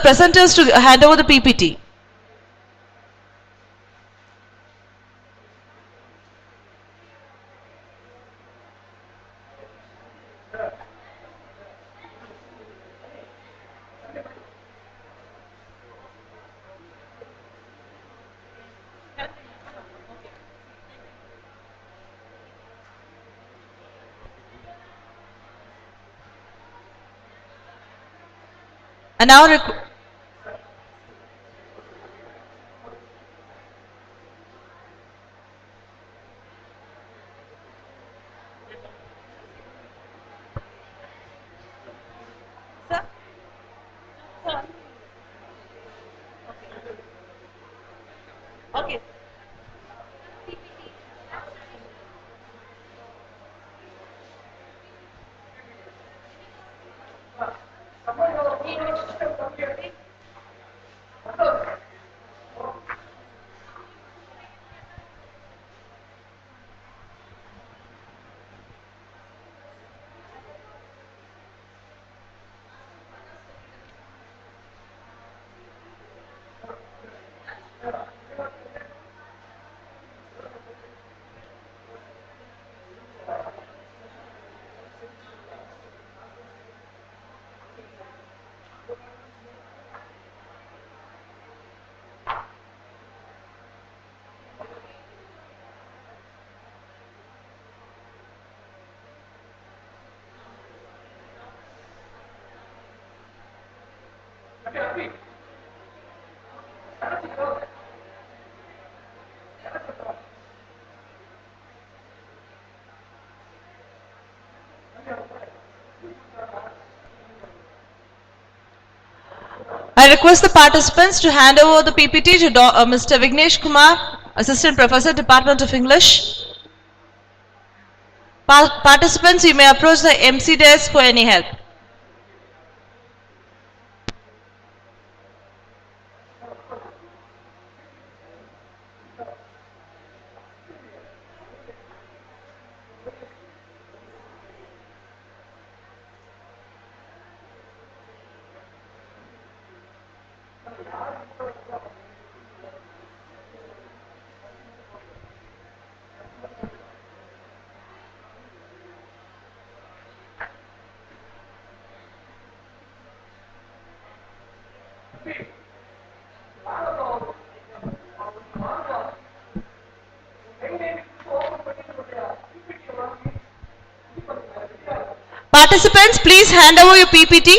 presenters to hand over the PPT. And now okay. I request the participants to hand over the PPT to Mr. Vignesh Kumar, Assistant Professor, Department of English. Participants, you may approach the MC desk for any help. Participants, please hand over your PPT.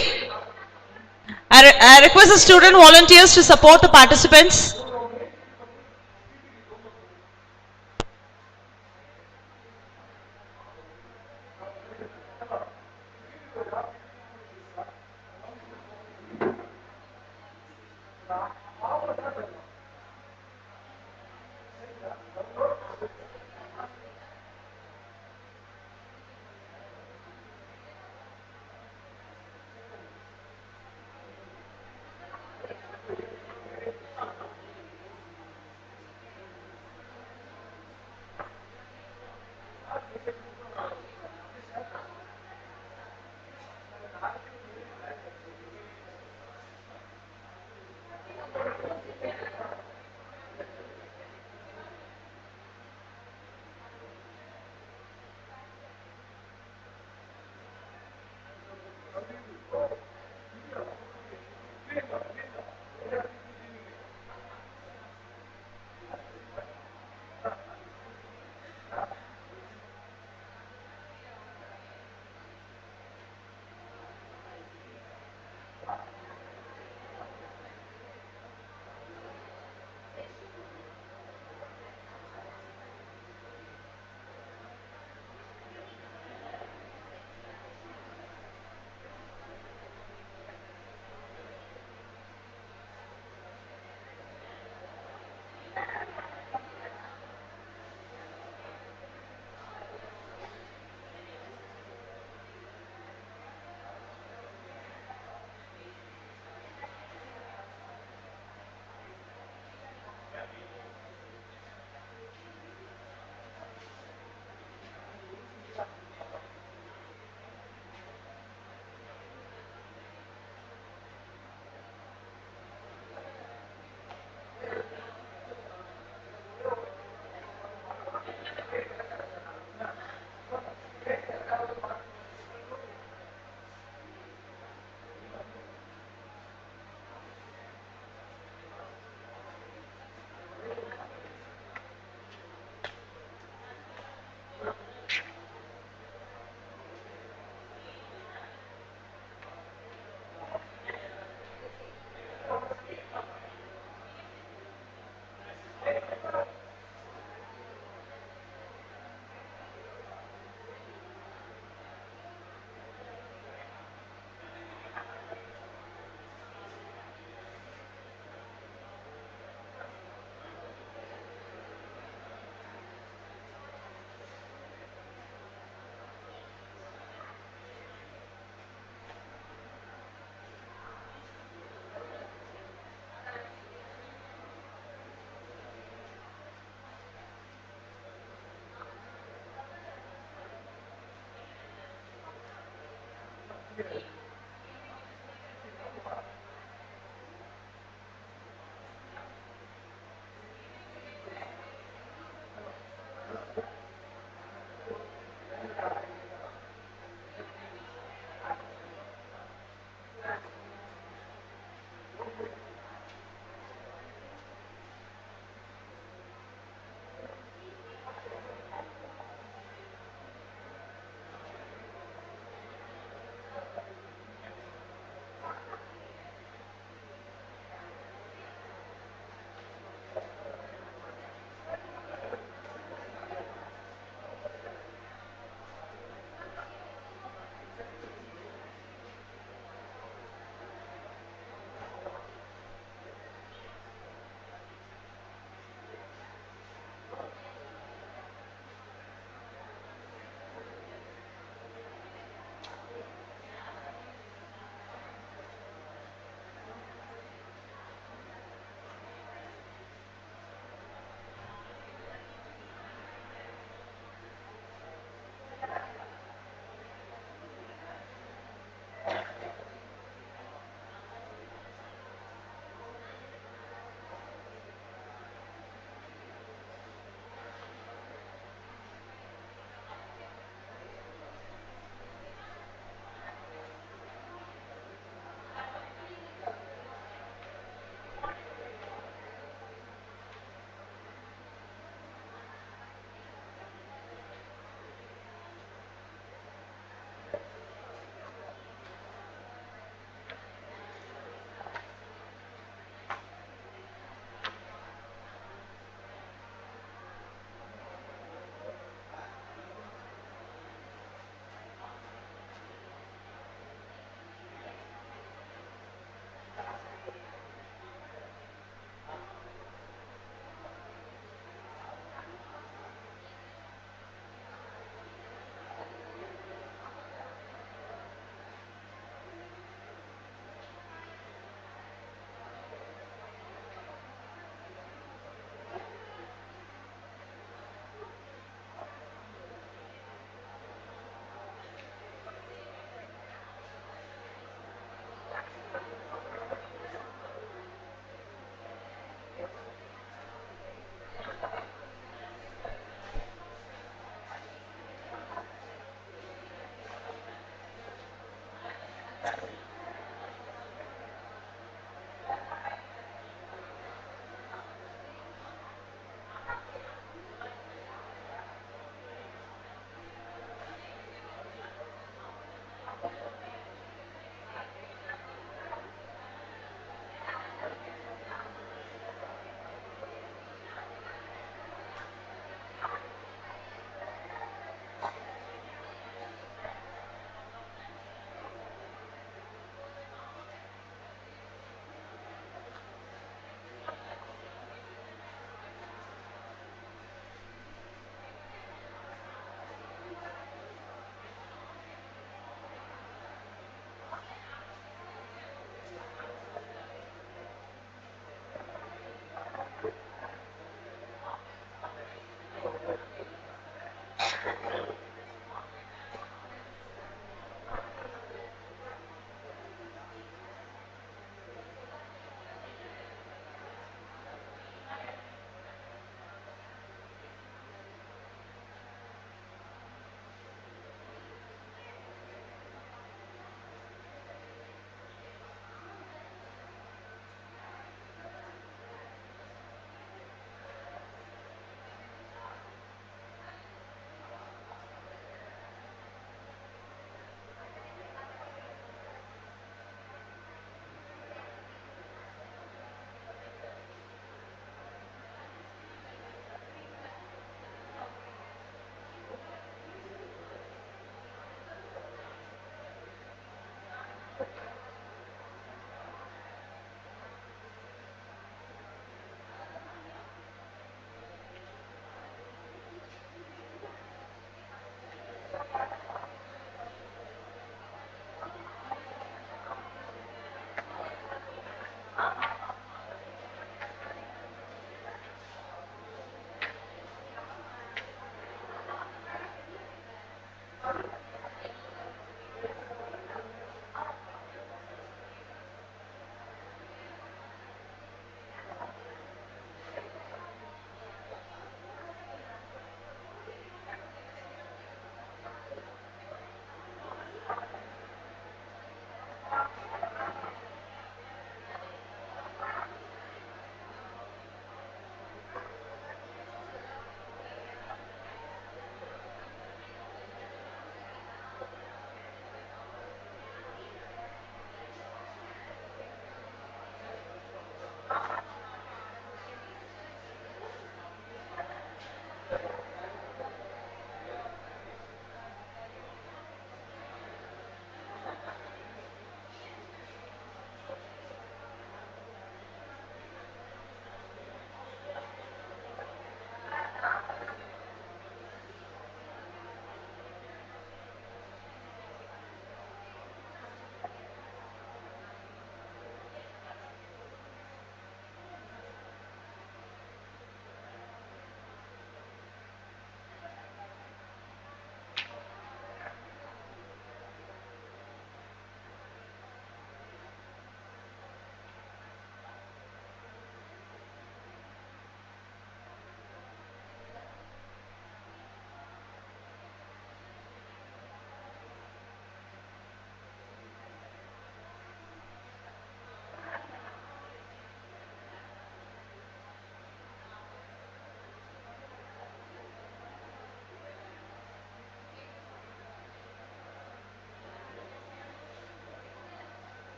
I request the student volunteers to support the participants.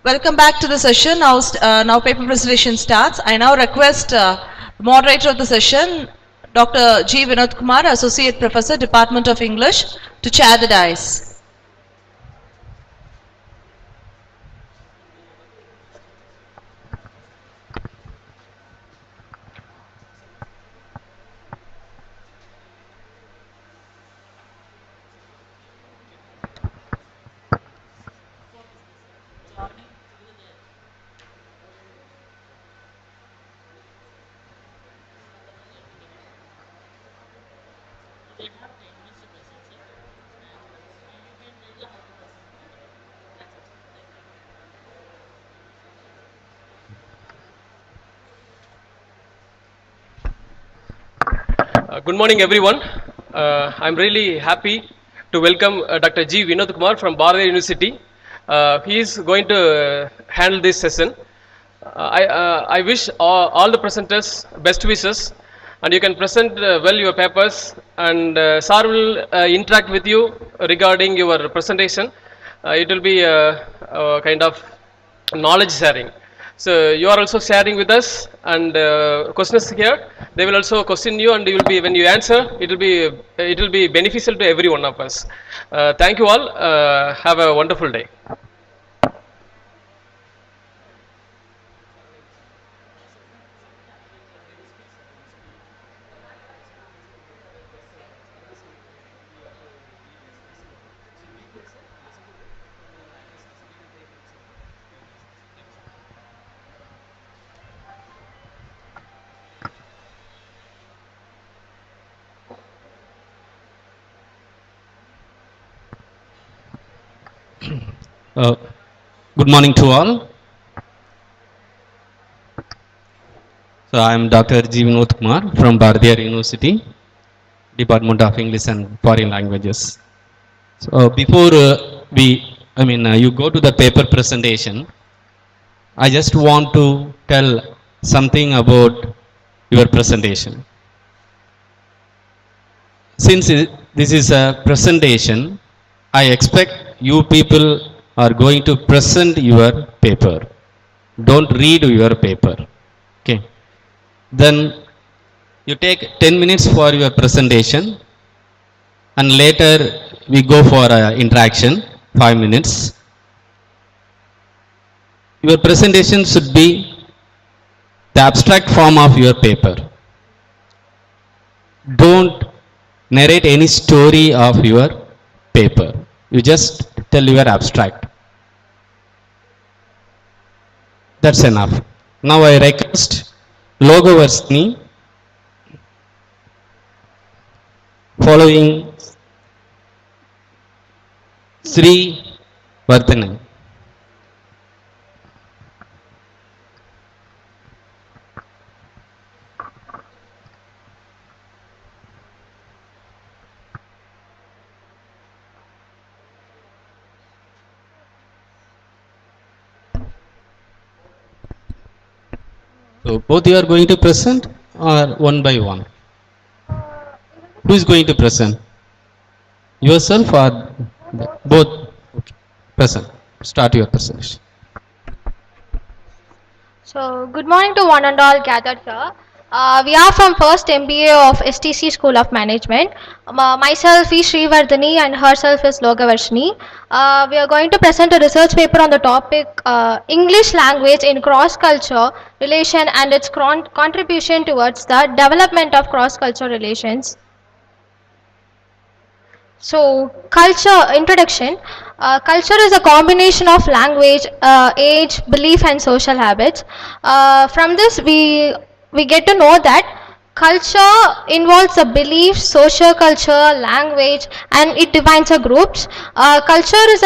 Welcome back to the session. Now paper presentation starts. I now request moderator of the session, Dr. G. Vinod Kumar, Associate Professor, Department of English, to chair the dais. Good morning, everyone. I'm really happy to welcome Dr. G. Vinod Kumar from Bharathiar University. He is going to handle this session. I wish all the presenters best wishes, and you can present well your papers, and Sir will interact with you regarding your presentation. It will be a kind of knowledge sharing. So you are also sharing with us, and questions here. They will also question you, and you will be, when you answer, it will be beneficial to every one of us. Thank you all. Have a wonderful day. Uh, Good morning to all. So I am Dr. G. Vinod Kumar from Bharathiar University, Department of English and Foreign Languages. So before you go to the paper presentation, I just want to tell something about your presentation. Since this is a presentation, I expect you people are going to present your paper. Don't read your paper. Okay. Then you take 10 minutes for your presentation, and later we go for interaction, 5 minutes. Your presentation should be the abstract form of your paper. Don't narrate any story of your paper. You just tell your abstract. That's enough. Now I request logo Varsni following Sree Vardhana. So both you are going to present or one by one? Who is going to present? Yourself or both? Okay. Present. Start your presentation. So, good morning to one and all gathered here. We are from first MBA of STC School of Management. Myself is Sree Vardhani and herself is Logavarshini. We are going to present a research paper on the topic English language in cross-culture relation and its contribution towards the development of cross-culture relations. So, culture introduction. Culture is a combination of language, age, belief, and social habits. From this, we get to know that culture involves a belief, social culture, language, and it defines a groups. Culture is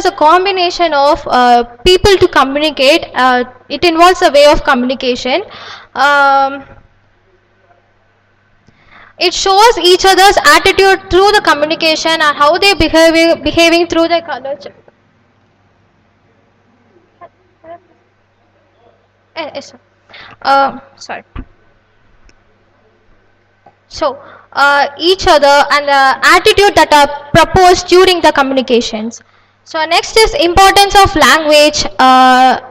a combination of people to communicate. It involves a way of communication. Um, it shows each other's attitude through the communication and how they behaving through the culture. Yes, sir. Sorry. So, each other and the attitude that are proposed during the communications. So, next is importance of language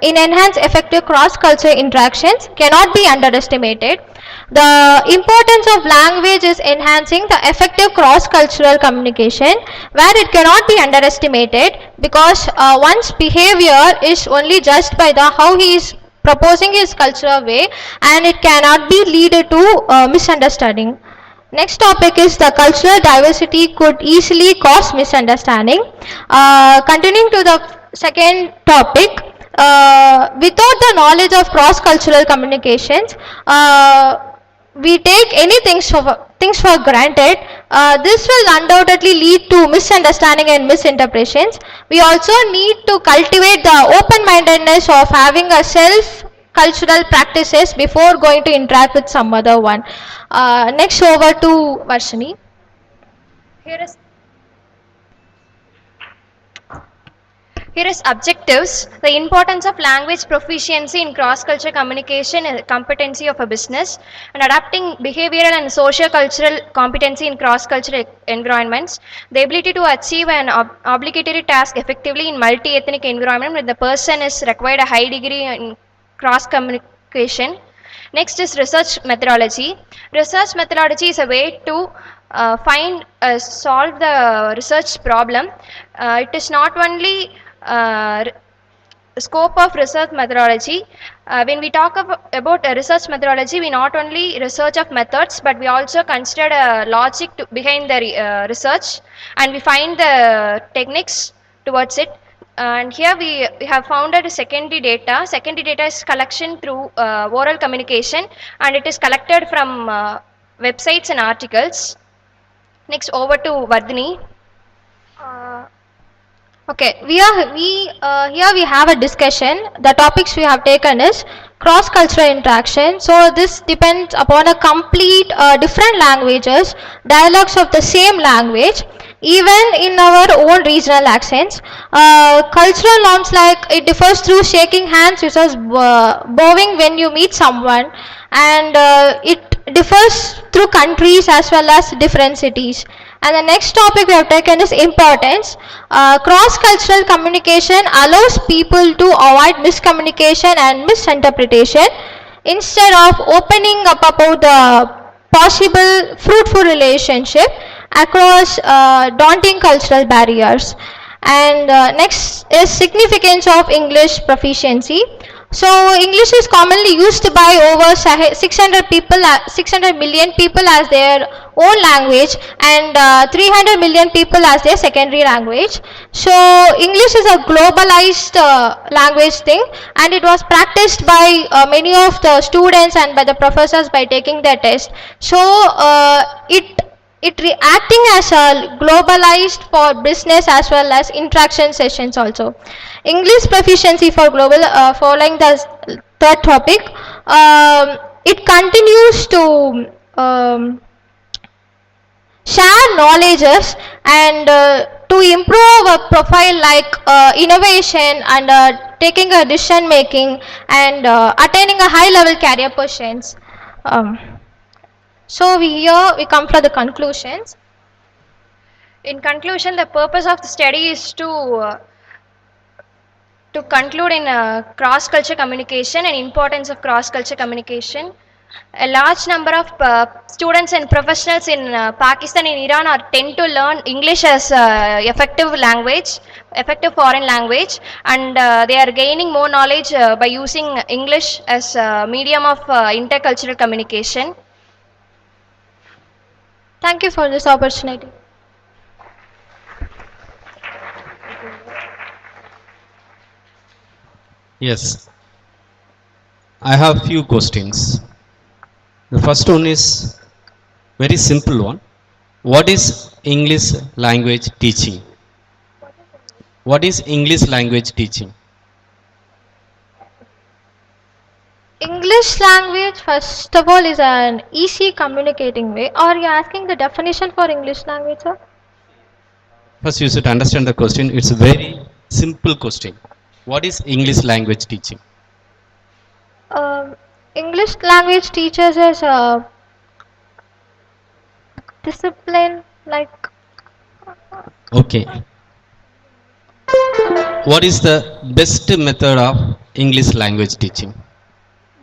in enhance effective cross-cultural interactions cannot be underestimated. The importance of language is enhancing the effective cross-cultural communication, where it cannot be underestimated, because one's behavior is only judged by the how he is proposing his cultural way, and it cannot be lead to misunderstanding. Next topic is the cultural diversity could easily cause misunderstanding. Continuing to the second topic, without the knowledge of cross-cultural communications, we take any things for granted. This will undoubtedly lead to misunderstanding and misinterpretations. We also need to cultivate the open-mindedness of having a self-cultural practices before going to interact with some other one. Next, over to Varshini. Here is Here is objectives. The importance of language proficiency in cross-cultural communication and competency of a business, and adapting behavioral and socio-cultural competency in cross-cultural environments. The ability to achieve an obligatory task effectively in multi-ethnic environment when the person is required a high degree in cross-communication. Next is research methodology. Research methodology is a way to solve the research problem. It is not only scope of research methodology. When we talk about a research methodology, we not only research of methods, but we also consider logic behind the research, and we find the techniques towards it. And here we have founded secondary data. Secondary data is collection through oral communication, and it is collected from websites and articles. Next, over to Vardhini. Okay, here we have a discussion. The topics we have taken is cross-cultural interaction. So this depends upon a complete different languages, dialogues of the same language, even in our own regional accents. Cultural norms, like it differs through shaking hands versus bowing when you meet someone, and it differs through countries as well as different cities. And the next topic we have taken is importance. Cross-cultural communication allows people to avoid miscommunication and misinterpretation. Instead of opening up about the possible fruitful relationship across daunting cultural barriers. And next is significance of English proficiency. So English is commonly used by over 600 million people as their own language, and 300 million people as their secondary language. So English is a globalized language thing, and it was practiced by many of the students and by the professors by taking their test. So it acting as a globalized for business as well as interaction sessions also. English proficiency for global, following the third topic, it continues to share knowledges and to improve a profile like innovation and taking a decision making and attaining a high level career positions. So here we come for the conclusions. In conclusion, the purpose of the study is to conclude in cross-cultural communication and importance of cross-cultural communication. A large number of students and professionals in Pakistan and Iran tend to learn English as effective foreign language, and they are gaining more knowledge by using English as a medium of intercultural communication. Thank you for this opportunity. Yes, I have few questions. The first one is very simple one. What is English language teaching? What is English language teaching? English language, first of all, is an easy communicating way. Or are you asking the definition for English language, sir? First, you should understand the question. It's a very simple question. What is English language teaching? English language teaches us Discipline, like Okay. What is the best method of English language teaching?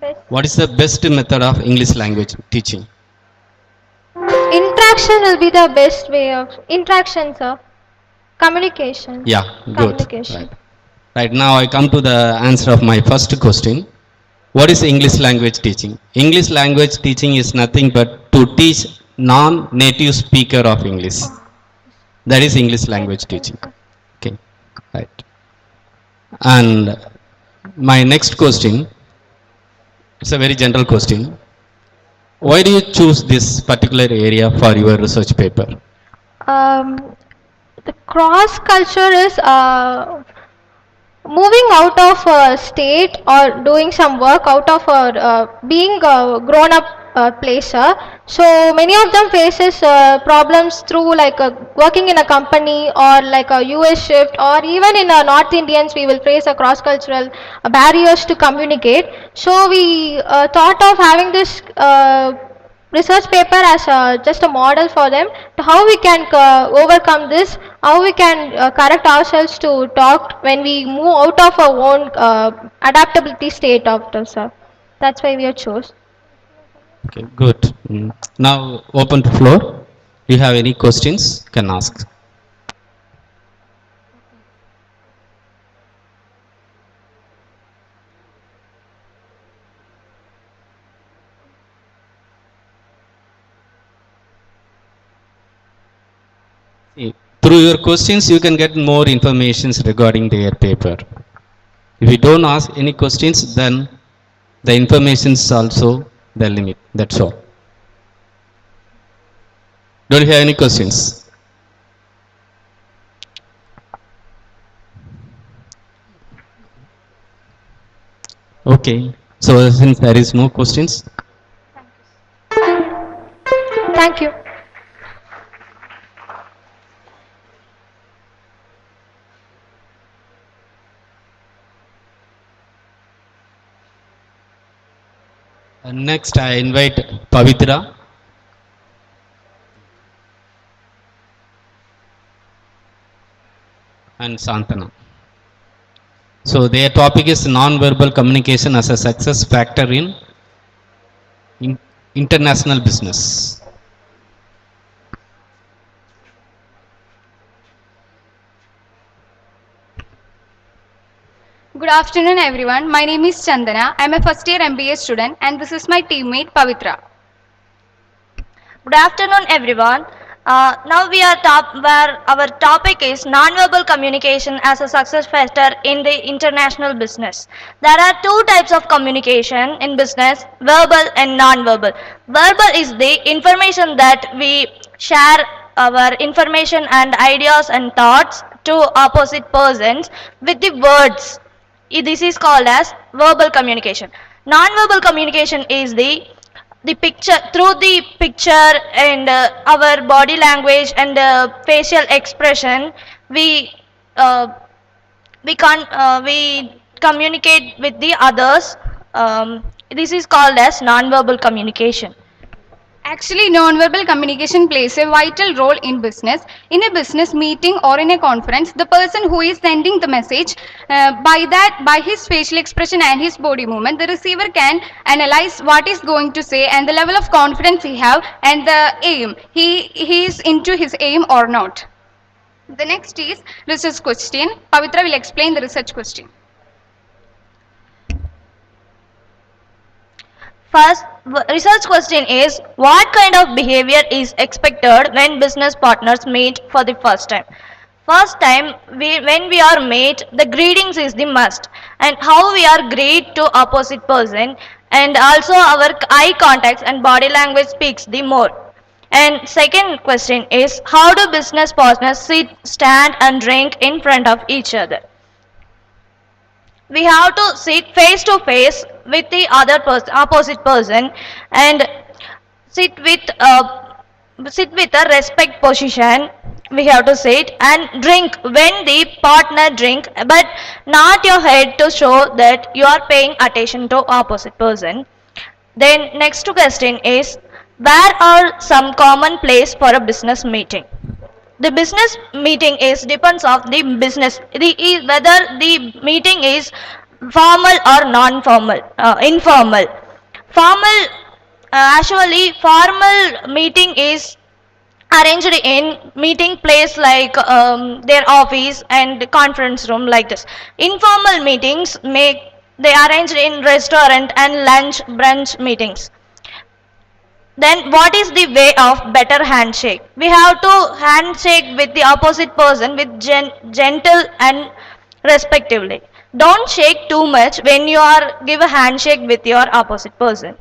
best. What is the best method of English language teaching? Interaction will be the best way of interaction, sir. Communication. Yeah, good. Communication. Right. Right now I come to the answer of my first question. What is English language teaching? English language teaching is nothing but to teach non-native speaker of English. That is English language teaching. Okay, right. And my next question, it's a very general question. Why do you choose this particular area for your research paper? Um, the cross culture is moving out of a state or doing some work out of being a grown up placer. So many of them faces problems through like working in a company or like a US shift, or even in North Indians we will face a cross cultural barriers to communicate. So we thought of having this research paper as just a model for them to how we can overcome this, how we can correct ourselves to talk when we move out of our own adaptability state of this. That's why we have chose. Okay, good. Now open to floor. Do you have any questions? Can ask. See, through your questions, you can get more informations regarding their paper. If you don't ask any questions, then the information is also the limit. That's all. Don't you have any questions? Okay. So since there is no questions, Thank you. next I invite Pavitra and Santana. So their topic is non-verbal communication as a success factor in international business. Good afternoon everyone. My name is Chandana. I am a first year MBA student and this is my teammate Pavitra. Good afternoon, everyone. Now we are where our topic is non-verbal communication as a success factor in the international business. There are two types of communication in business: verbal and non-verbal. Verbal is the information that we share our information and ideas and thoughts to opposite persons with the words. This is called as verbal communication. Non-verbal communication is the picture, through the picture and our body language and facial expression, we uh, we communicate with the others. This is called as non-verbal communication. Actually, non-verbal communication plays a vital role in business. In a business meeting or in a conference, the person who is sending the message, by his facial expression and his body movement, the receiver can analyze what is going to say and the level of confidence he have and the aim. He is into his aim or not. The next is research question. Pavitra will explain the research question. First, research question is, what kind of behavior is expected when business partners meet for the first time? First time, when we are meet, the greetings is the must, and how we are greet to opposite person, and also our eye contacts and body language speaks the more. And second question is, how do business partners sit, stand and drink in front of each other? We have to sit face to face with the other person, opposite person, and sit with a respect position. We have to sit and drink when the partner drink, but not your head to show that you are paying attention to opposite person. Then next question is, Where are some common place for a business meeting? The business meeting is depends of the business, whether the meeting is formal or non-formal, informal. Formal, actually, formal meeting is arranged in meeting place like their office and conference room like this. Informal meetings make they arranged in restaurant and lunch brunch meetings. Then what is the way of better handshake? We have to handshake with the opposite person with gentle and respectively. Don't shake too much when you are give a handshake with your opposite person.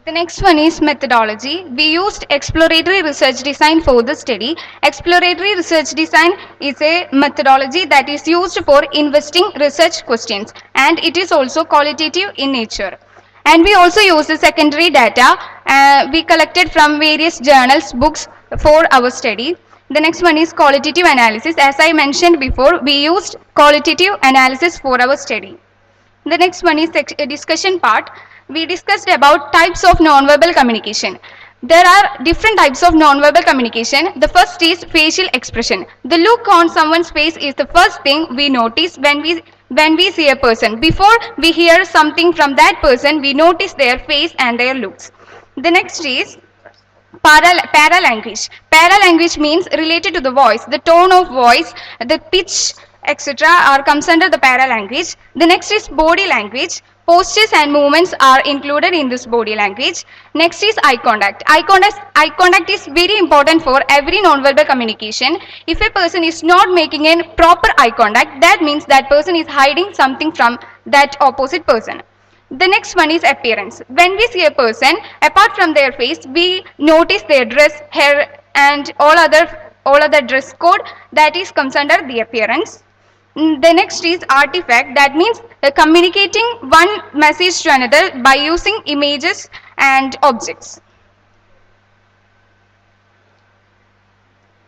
The next one is methodology. We used exploratory research design for the study. Exploratory research design is a methodology that is used for investing research questions, and it is also qualitative in nature. And we also use the secondary data we collected from various journals, books for our study. The next one is qualitative analysis. As I mentioned before, we used qualitative analysis for our study. The next one is discussion part. We discussed about types of nonverbal communication. There are different types of nonverbal communication. The first is facial expression. The look on someone's face is the first thing we notice when we see a person. Before we hear something from that person, we notice their face and their looks. The next is paralanguage. Paralanguage means related to the voice, the tone of voice, the pitch, etc. are comes under the paralanguage. The next is body language. Postures and movements are included in this body language. Next is eye contact. Eye contact is very important for every nonverbal communication. If a person is not making a proper eye contact, that means that person is hiding something from that opposite person. The next one is appearance. When we see a person, apart from their face, we notice their dress, hair, and all other dress code. That is comes under the appearance. The next is artifact. That means communicating one message to another by using images and objects.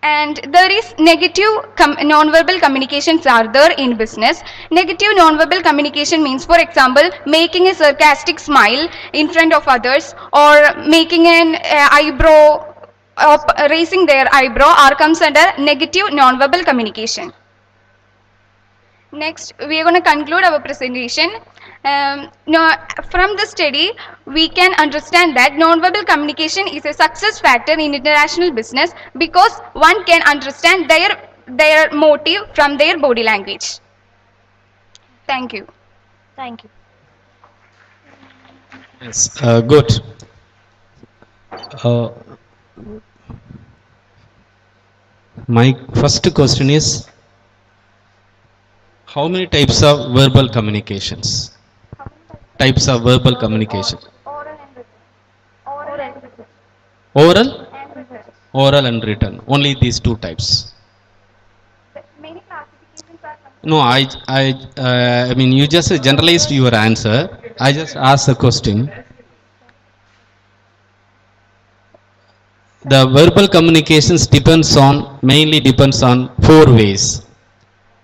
And there is negative nonverbal communications are there in business. Negative nonverbal communication means, for example, making a sarcastic smile in front of others, or making an eyebrow, raising their eyebrow, are comes under negative nonverbal communication. Next, we are going to conclude our presentation. From the study, we can understand that nonverbal communication is a success factor in international business because one can understand their motive from their body language. Thank you. Thank you. Yes, good. My first question is, how many types of verbal communications? Types of verbal communication. Oral? Oral and written. Only these two types. No, I mean, you just generalized your answer. I just asked the question. The verbal communications mainly depends on four ways.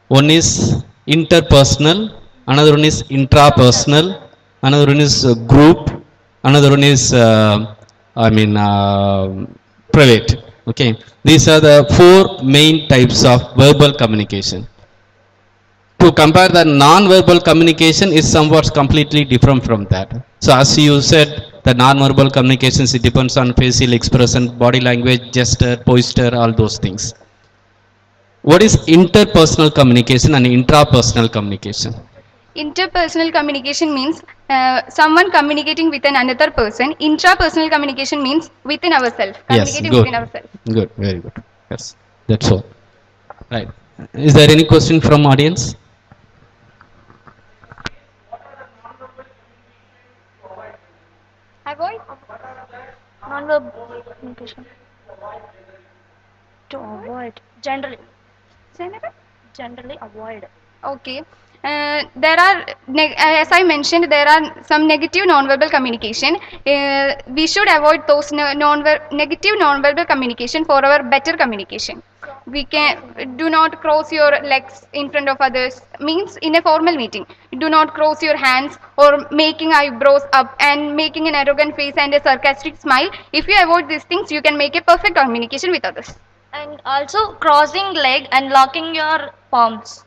One is interpersonal, another one is intrapersonal, another one is group, another one is private. Okay, these are the four main types of verbal communication. To compare the non-verbal communication is somewhat completely different from that. So as you said, the non-verbal communications, it depends on facial expression, body language, gesture, posture, all those things. What is interpersonal communication and intrapersonal communication? Interpersonal communication means someone communicating with another person. Intrapersonal communication means within ourselves. Communicating within ourselves. Good, very good. Yes, that's all. Right. Is there any question from audience? Avoid non-verbal communication. To avoid. Generally avoid. Okay. There are, as I mentioned, there are some negative nonverbal communication. We should avoid those negative nonverbal communication for our better communication. we can do not cross your legs in front of others, means in a formal meeting do not cross your hands or making eyebrows up and making an arrogant face and a sarcastic smile. If you avoid these things, you can make a perfect communication with others. And also crossing leg and locking your palms.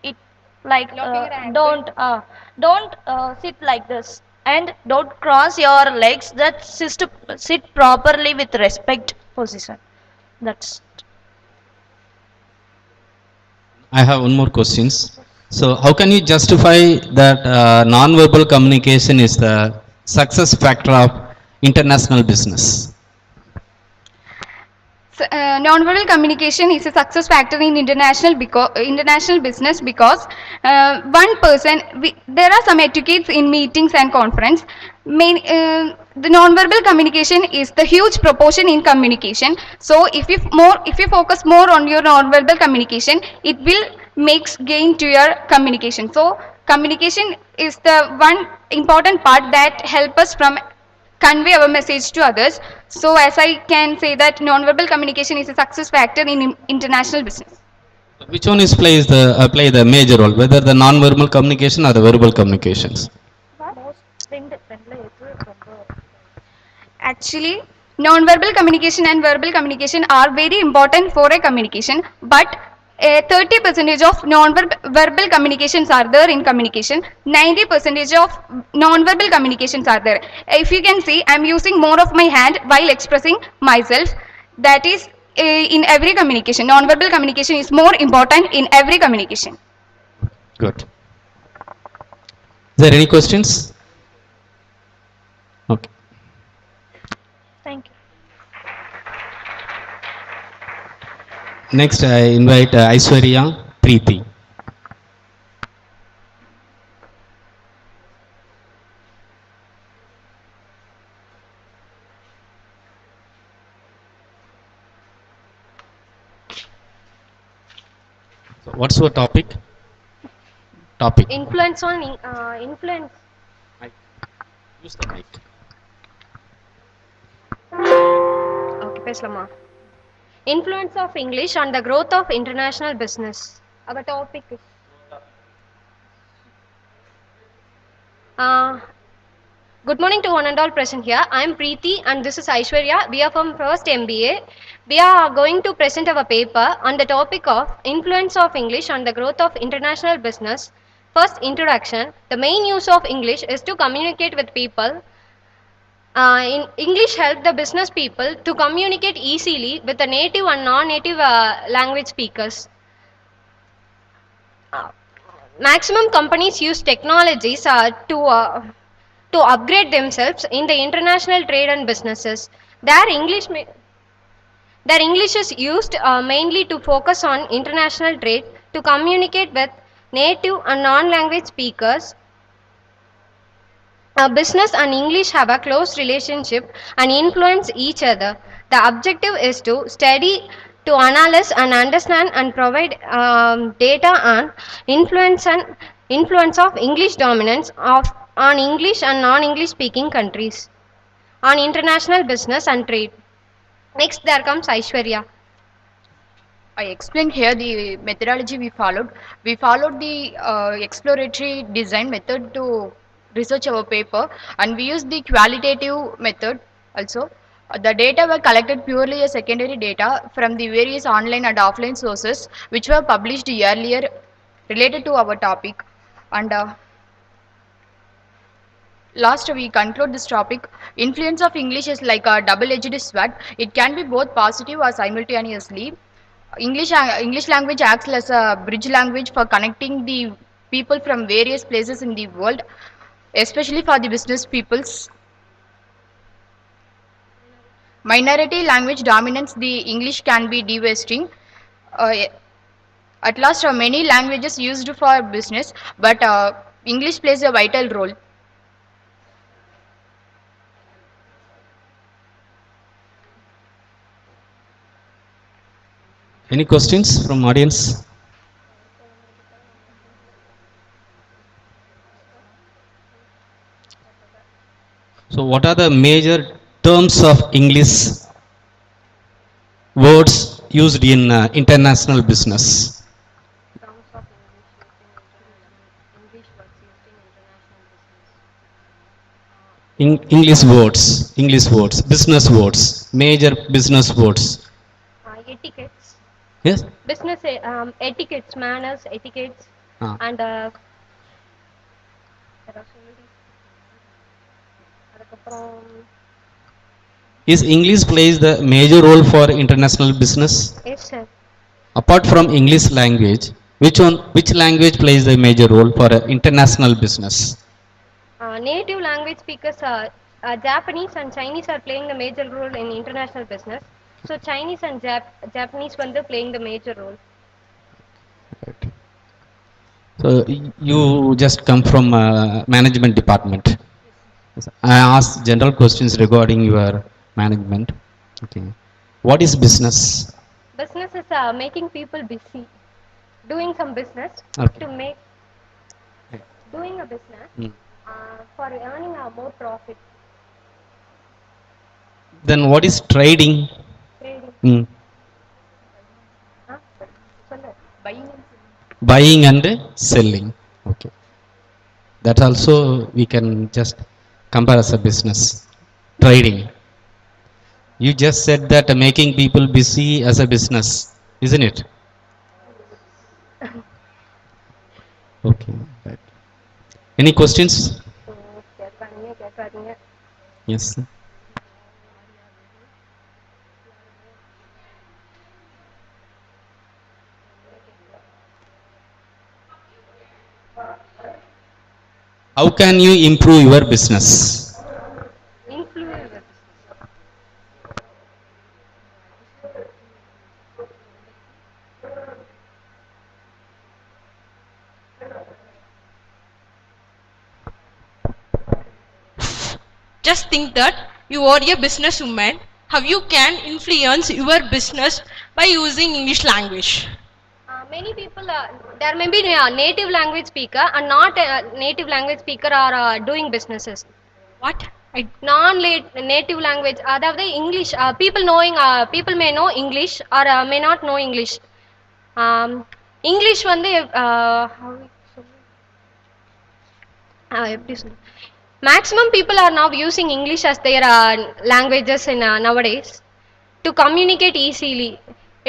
It like Locking your ankle. don't sit like this and don't cross your legs. That sit properly with respect position. That's I have one more questions. So how can you justify that non-verbal communication is the success factor of international business? Non-verbal communication is a success factor in international business because there are some etiquettes in meetings and conference. The non-verbal communication is the huge proportion in communication. So if you focus more on your non-verbal communication, it will makes gain to your communication. So communication is the one important part that help us from convey our message to others. So as I can say that non-verbal communication is a success factor in international business. Which one is play the major role, whether the non-verbal communication or the verbal communications? Actually, non-verbal communication and verbal communication are very important for a communication, but 30% of non-verbal communications are there in communication, 90% of non-verbal communications are there. If you can see, I am using more of my hand while expressing myself. That is in every communication. Non-verbal communication is more important in every communication. Good. Is there any questions? Okay. thank you. Next, I invite Aishwarya, Preeti. So what's your topic? Influence on influence. Use the mic. Okay, பேசலாமா? Influence of English on the growth of international business. Our topic is good morning to one and all present here. I am Preeti and this is Aishwarya. We are from first MBA. We are going to present our paper on the topic of influence of English on the growth of international business. First introduction. The main use of English is to communicate with people. In English help the business people to communicate easily with the native and non-native language speakers. Maximum companies use technologies to upgrade themselves in the international trade and businesses. Their English is used mainly to focus on international trade, to communicate with native and non-language speakers. Business and English have a close relationship and influence each other. The objective is to study, to analyze and understand and provide data on influence of English dominance on English and non-English speaking countries, on international business and trade. Next, there comes Aishwarya. I explained here the methodology we followed. We followed the exploratory design method to research our paper, and we used the qualitative method also. The data were collected purely as secondary data from the various online and offline sources which were published earlier related to our topic. And last, we conclude this topic. Influence of English is like a double-edged sword. It can be both positive or simultaneously. English language acts as a bridge language for connecting the people from various places in the world, especially for the business peoples. Minority language dominance, the English can be devastating. At last, many languages used for business, but English plays a vital role. Any questions from audience? So what are the major terms of English words used in international business? Terms of English words used in international business. English words, business words, major business words. Etiquettes. Yes? Business etiquettes, manners, etiquettes, Ah. and அதுக்கப்புறம் Is English plays the major role for international business? yes sir. Apart from English language, which language plays the major role for international business? Native language speakers Japanese and Chinese are playing the major role in international business. So Chinese and Japanese வந்து playing the major role. So you just come from management department. I asked general questions regarding your management. Okay. What is business? Business is making people busy, doing some business Okay. to make doing a business for earning more profit. Then what is trading? Trading. சொல்லு. Buying and selling. Okay. That also we can just compare as a business. Trading. You just said that making people busy as a business, isn't it? Okay. Right. Any questions? கேட்காதீங்க. Yes. How can you improve your business? Influence. Just think that you are a businesswoman. How you can influence your business by using English language? Many people, there may be native language speaker and not native language speaker are doing businesses. What? Non-native language, அதாவது English, people may know English or may not know English. English வந்து எப்படி சொல்ல maximum people are now using English as their languages in nowadays to communicate easily.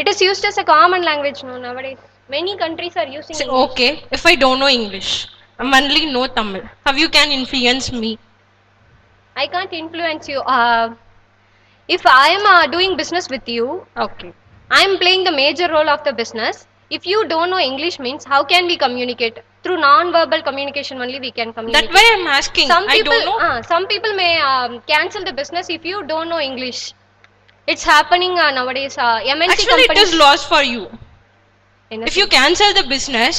It is used as a common language nowadays. Many countries are using English. Okay, if I don't know English, I only know Tamil. How you can influence me? I can't influence you. If I am doing business with you, okay, I am playing the major role of the business. If you don't know English means how can we communicate? Through non-verbal communication only we can communicate. That's why I'm asking. I don't know. Some people may cancel the business if you don't know English. It's happening nowadays. MNC Actually, companies, it is loss for you. If you Anything? cancel the business,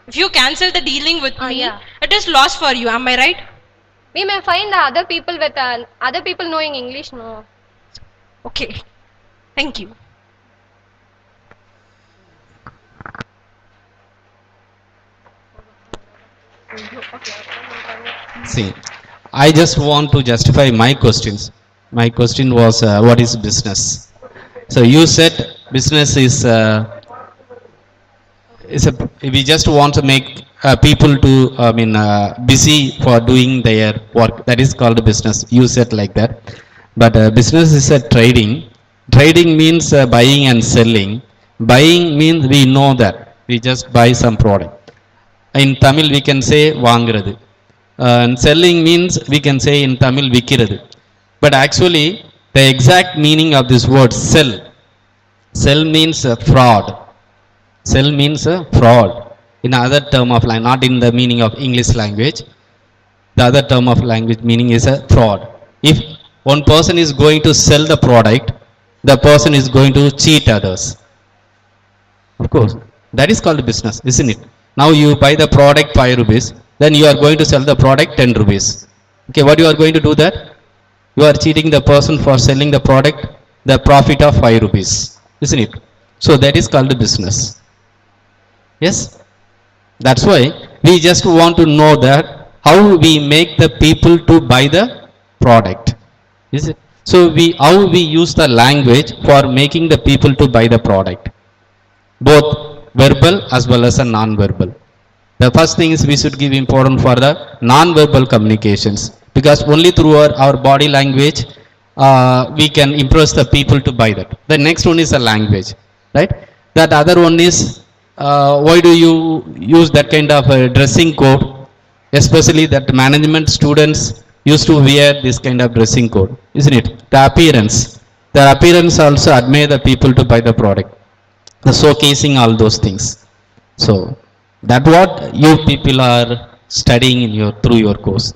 if you cancel the dealing with me, yeah. it is loss for you. Am I right? We may find other people with other people knowing English. No. Okay. Thank you. See, I just want to justify my questions. My question was, what is business? So you said business is we just want to make people to, busy for doing their work. That is called business. You said like that. But business is a trading. Trading means buying and selling. Buying means we know that we just buy some product. In Tamil we can say vaangirathu. And selling means we can say in Tamil vikkirathu. But actually the exact meaning of this word sell means fraud. Sell means fraud in other term of language, not in the meaning of English language. The other term of language meaning is a fraud. If one person is going to sell the product, the person is going to cheat others. Of course, that is called business, isn't it? Now you buy the product 5 rupees, then you are going to sell the product 10 rupees. Okay, what you are going to do that? You are cheating the person for selling the product the profit of 5 rupees, isn't it? So that is called business. Yes, that's why we just want to know that how we make the people to buy the product. Is it? So how we use the language for making the people to buy the product, both verbal as well as a non-verbal. The first thing is we should give importance for the non-verbal communications, because only through our body language we can impress the people to buy that. The next one is the language, right? That other one is why do you use that kind of dressing code, especially that management students used to wear this kind of dressing code, isn't it? The appearance also admire the people to buy the product, the showcasing all those things. So that what you people are studying in your through your course,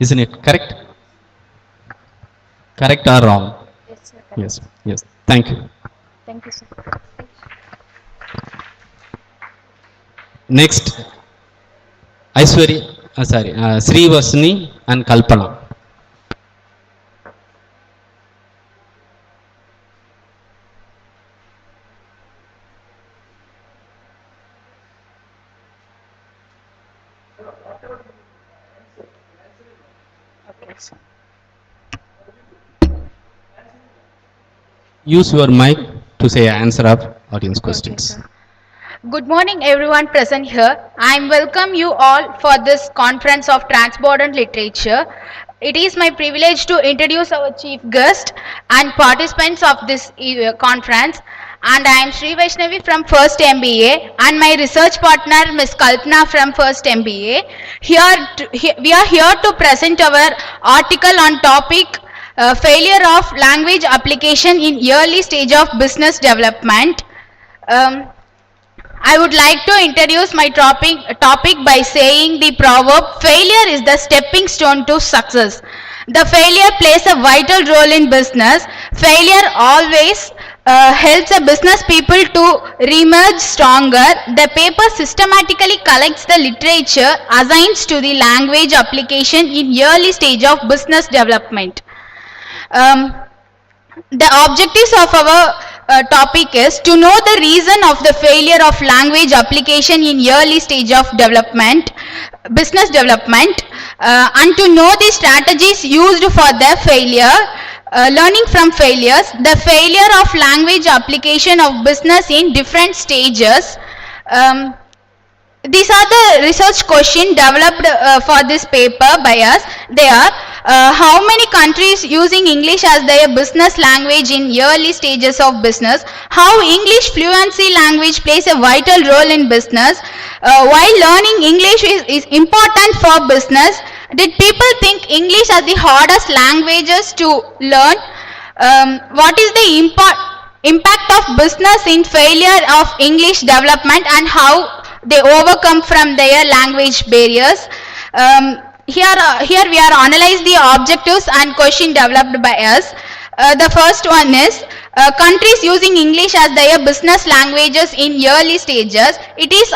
isn't it? Correct or wrong? Yes, sir. Yes, thank you. Thank you, sir. Next, Sree Vasni and Kalpana. Use your mic to say answer of audience questions. Good morning everyone present here. I welcome you all for this conference of Transborder literature. It is my privilege to introduce our chief guest and participants of this conference. And I am Sree Vaishnavi from First MBA and my research partner Ms. Kalpana from First MBA. We are here to present our article on topic failure of language application in early stage of business development. I would like to introduce my topic by saying the proverb, failure is the stepping stone to success. The failure plays a vital role in business. Failure always helps a business people to reemerge stronger. The paper systematically collects the literature assigned to the language application in early stage of business development. The objectives of our topic is to know the reason of the failure of language application in early stage of development, business development, and to know the strategies used for the failure, learning from failures, the failure of language application of business in different stages. These are the research questions developed for this paper by us. They are how many countries using English as their business language in early stages of business, how English fluency language plays a vital role in business, why learning English is important for business, did people think English as the hardest languages to learn, what is the impact of business in failure of English development and how they overcome from their language barriers. Here we are analyze the objectives and question developed by us. The first one is countries using English as their business languages in early stages. It is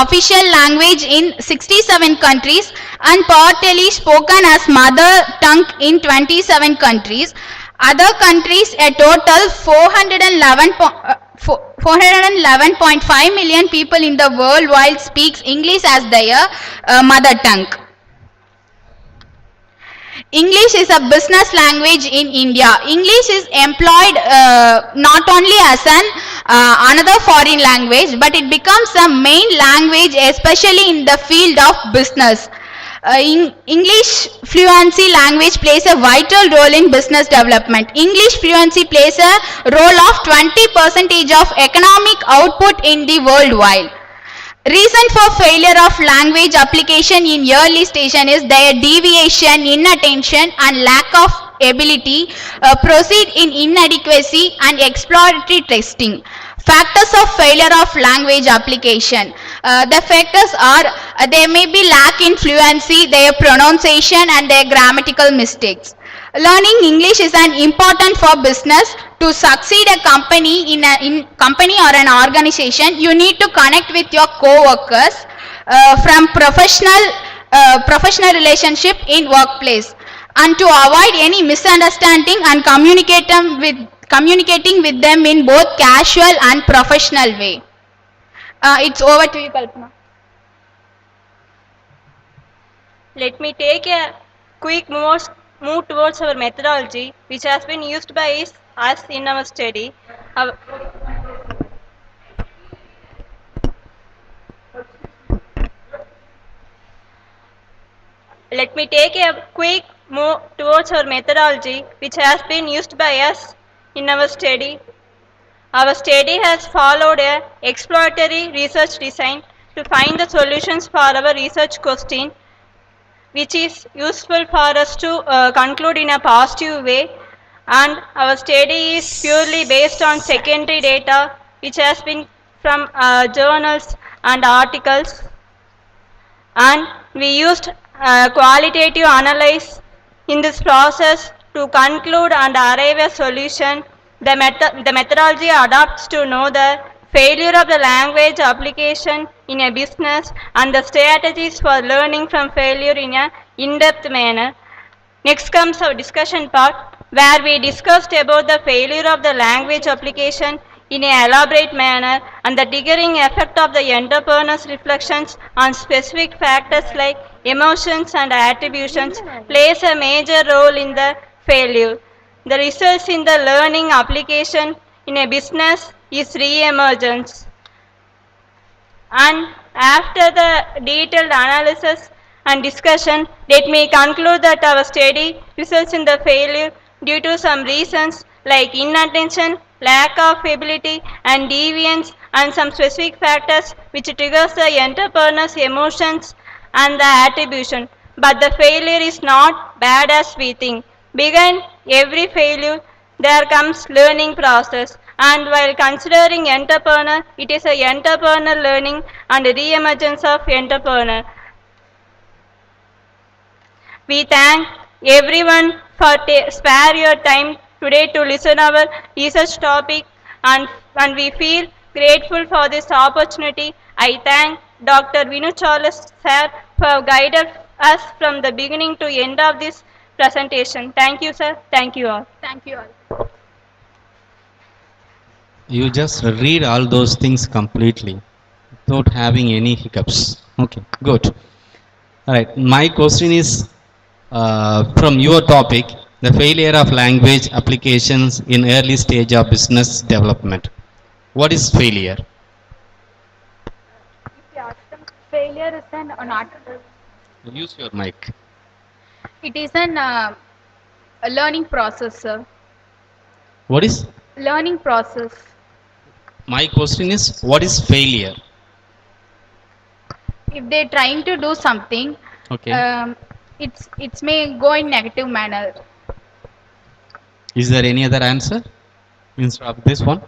official language in 67 countries and partly spoken as mother tongue in 27 countries. Other countries, a total 411.5 million people in the world worldwide speaks English as their mother tongue. English is a business language in India. English is employed not only as another foreign language, but it becomes a main language, especially in the field of business. English fluency language plays a vital role in business development. English fluency plays a role of 20% of economic output in the worldwide. Reason for failure of language application in early station is their deviation, inattention and lack of ability, proceed in inadequacy and exploratory testing. Factors of failure of language application. The factors are they may be lack in fluency, their pronunciation and their grammatical mistakes. Learning English is an important for business. To succeed a company in company or an organization, you need to connect with your co-workers from professional relationship in workplace, and to avoid any misunderstanding and communicating with them in both casual and professional way. It's over to you, Kalpana. Let me take a quick move towards our methodology, which has been used by us in our study. Our- Let me take a quick move towards our methodology, which has been used by us in our study. Our study has followed a exploratory research design to find the solutions for our research question, which is useful for us to conclude in a positive way. And our study is purely based on secondary data, which has been from journals and articles, and we used qualitative analysis in this process to conclude and arrive a solution. The methodology adapts to know the failure of the language application in a business and the strategies for learning from failure in a in-depth manner. Next comes our discussion part, where we discussed about the failure of the language application in an elaborate manner and the triggering effect of the entrepreneur's reflections on specific factors like emotions and attributions plays a major role in the failure. The results in the learning application in a business is re-emergence. And after the detailed analysis and discussion, let me conclude that our study results in the failure due to some reasons like inattention, lack of ability and deviance, and some specific factors which triggers the entrepreneur's emotions and the attribution. But the failure is not bad as we think. Behind every failure, there comes learning process. And while considering entrepreneur, it is a entrepreneur learning and re-emergence of entrepreneur. We thank everyone for spare your time today to listen our research topic, and we feel grateful for this opportunity. I thank Dr. Vinu Charles sir for guided us from the beginning to end of this presentation. Thank you, sir. Thank you all. Thank you all. You just read all those things completely without having any hiccups. Okay, good. All right, my question is from your topic, the failure of language applications in early stage of business development. What is failure? Failure is an art. Use your mic. It is a learning process, sir. What is? Learning process. My question is, what is failure? If they're trying to do something, Okay. It's may go in negative manner. Is there any other answer instead of this one?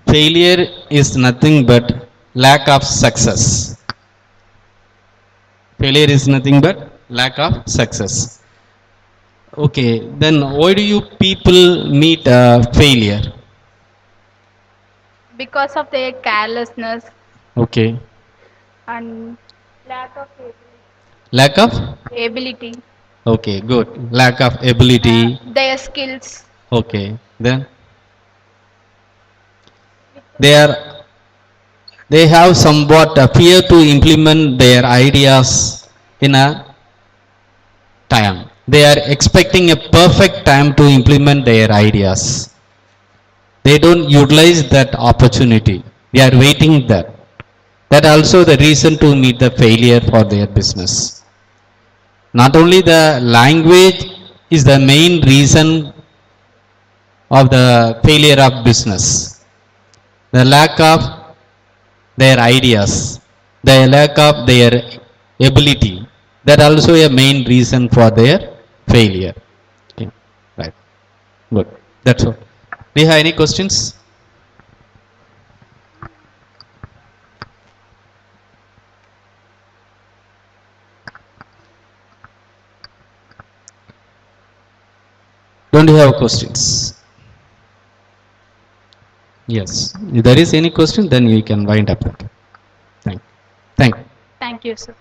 Failure is nothing but lack of success. Failure is nothing but lack of success. Okay, then why do you people meet failure? Because of their carelessness Okay. and Lack of? ability, Okay, good. Lack of ability. their skills. Okay, then they are they have somewhat a fear to implement their ideas in a time. They are expecting a perfect time to implement their ideas. They don't utilize that opportunity. They are waiting that. That also the reason to meet the failure for their business. Not only the language is the main reason of the failure of business. The lack of their ideas, the lack of their ability, that also a main reason for their failure. Okay. Right. Good. That's all. Do you have any questions? Don't you have questions? Yes. If there is any question, then we can wind up that. Thank. Thank you, sir.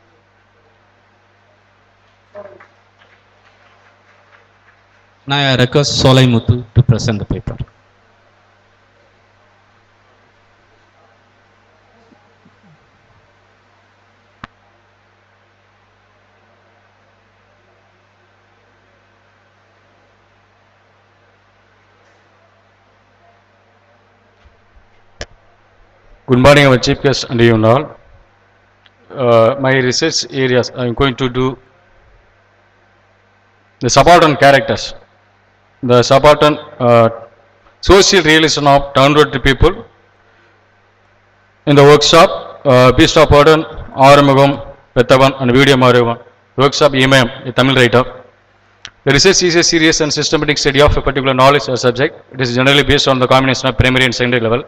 Now I request Solai Muthu to present the paper. Good morning, our chief guest and you all. My research areas, I am going to do the subaltern characters, the subaltern social realism of downward people. In the workshop, Beast of Burden, Arumugam, Pethavan and Vidyaa Mandir workshop M.M., a Tamil writer. The research is a serious and systematic study of a particular knowledge or subject. It is generally based on the combination of primary and secondary level.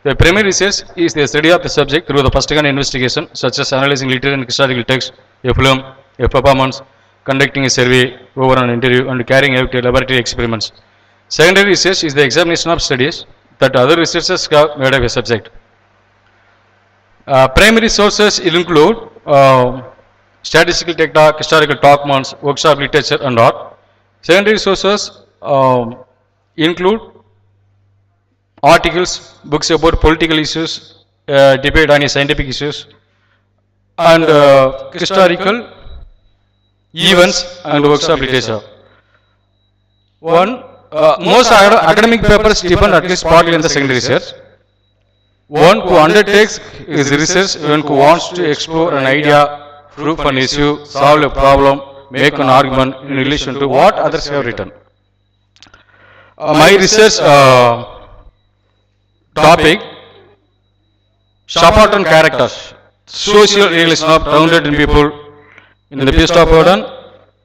The primary research is the study of the subject through the first-hand investigation, such as analyzing literary and historical text, a film, a performance, conducting a survey, over an interview, and carrying out laboratory experiments. Secondary research is the examination of studies that other researchers have made of a subject. Primary sources will include statistical data, historical documents, workshop literature, and art. Secondary sources include articles, books about political issues, debate on scientific issues, and historical events and workshop literature. Most academic papers depend at least partly on the secondary research. One who undertakes his research, one who wants to explore an idea, prove an issue, solve a problem, make an argument in relation to what others have written. My research topic, subaltern characters, social realism of downward people in the Beast of Burden,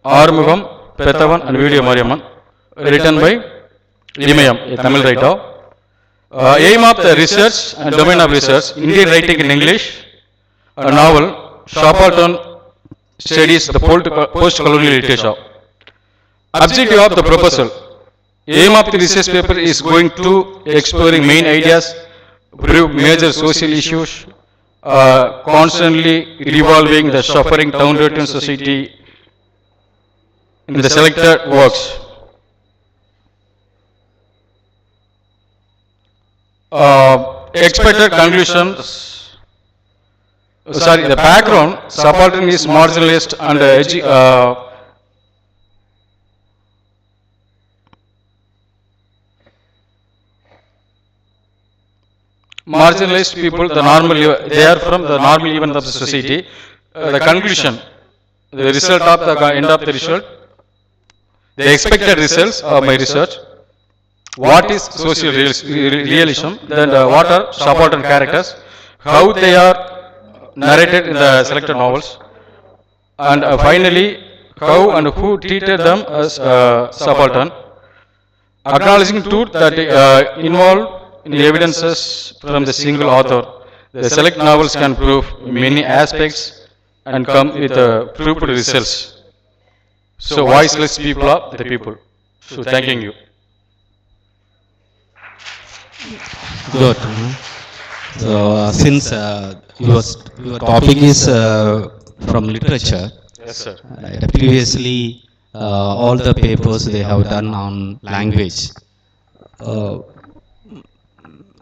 Arumugam, Pethavan and Vidyaa Mandir, written by M.M., a Tamil writer. Aim of the research and domain of research, Indian writing in English, a novel, subaltern studies the post-colonial literature. Objective of the proposal, aim of the research paper is going to exploring main ideas, prove major social issues, constantly revolving the suffering downward society in the selected works. Expected conclusions. The background, subaltern is marginalized and marginalized people, they are from the normal event of the society. The conclusion, the result of the end of the result, the expected results of my research. What is social realism? Then what are subaltern characters? How they are narrated in the selected novels? And finally, how and who treated them as subaltern? Acknowledging truth that involved in the evidences from the single author, the select novels can prove many aspects and come with proved results. So voiceless people are the people. So thanking you. Good. So since your topic is from literature, yes, sir. Previously all the papers they have done on language.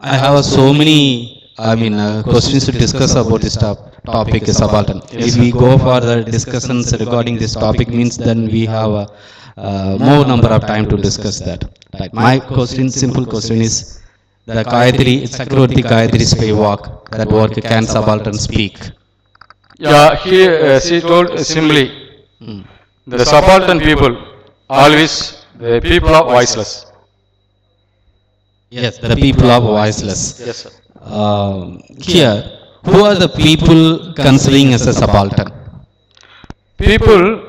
I have so many questions to discuss about this topic subaltern. If we go for the discussions regarding this topic, means then we have more number of time to discuss that. Right. My question, simple question is, the Gayatri, Chakravarti Gayatri spy walk, that work can subaltern speak? Yeah, she told simply, the subaltern people, always the people are voiceless. Yes, the people are voiceless. Yes, sir. Here, who are the people considering as a subaltern? People,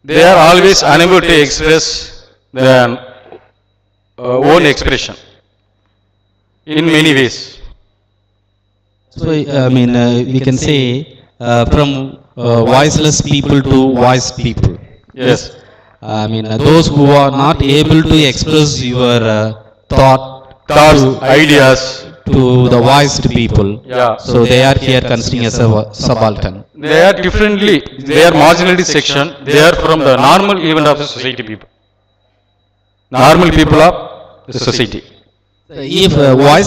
they are always unable to express their own expression in many ways. So, we can say from voiceless people to voiced people. Yes. Those who are not able to express your thoughts, ideas to the voiced people. Yeah. So they are here considering as a subaltern. They are differently, they are marginality section, they are from the normal event of the society people. Normal people of the society. If voice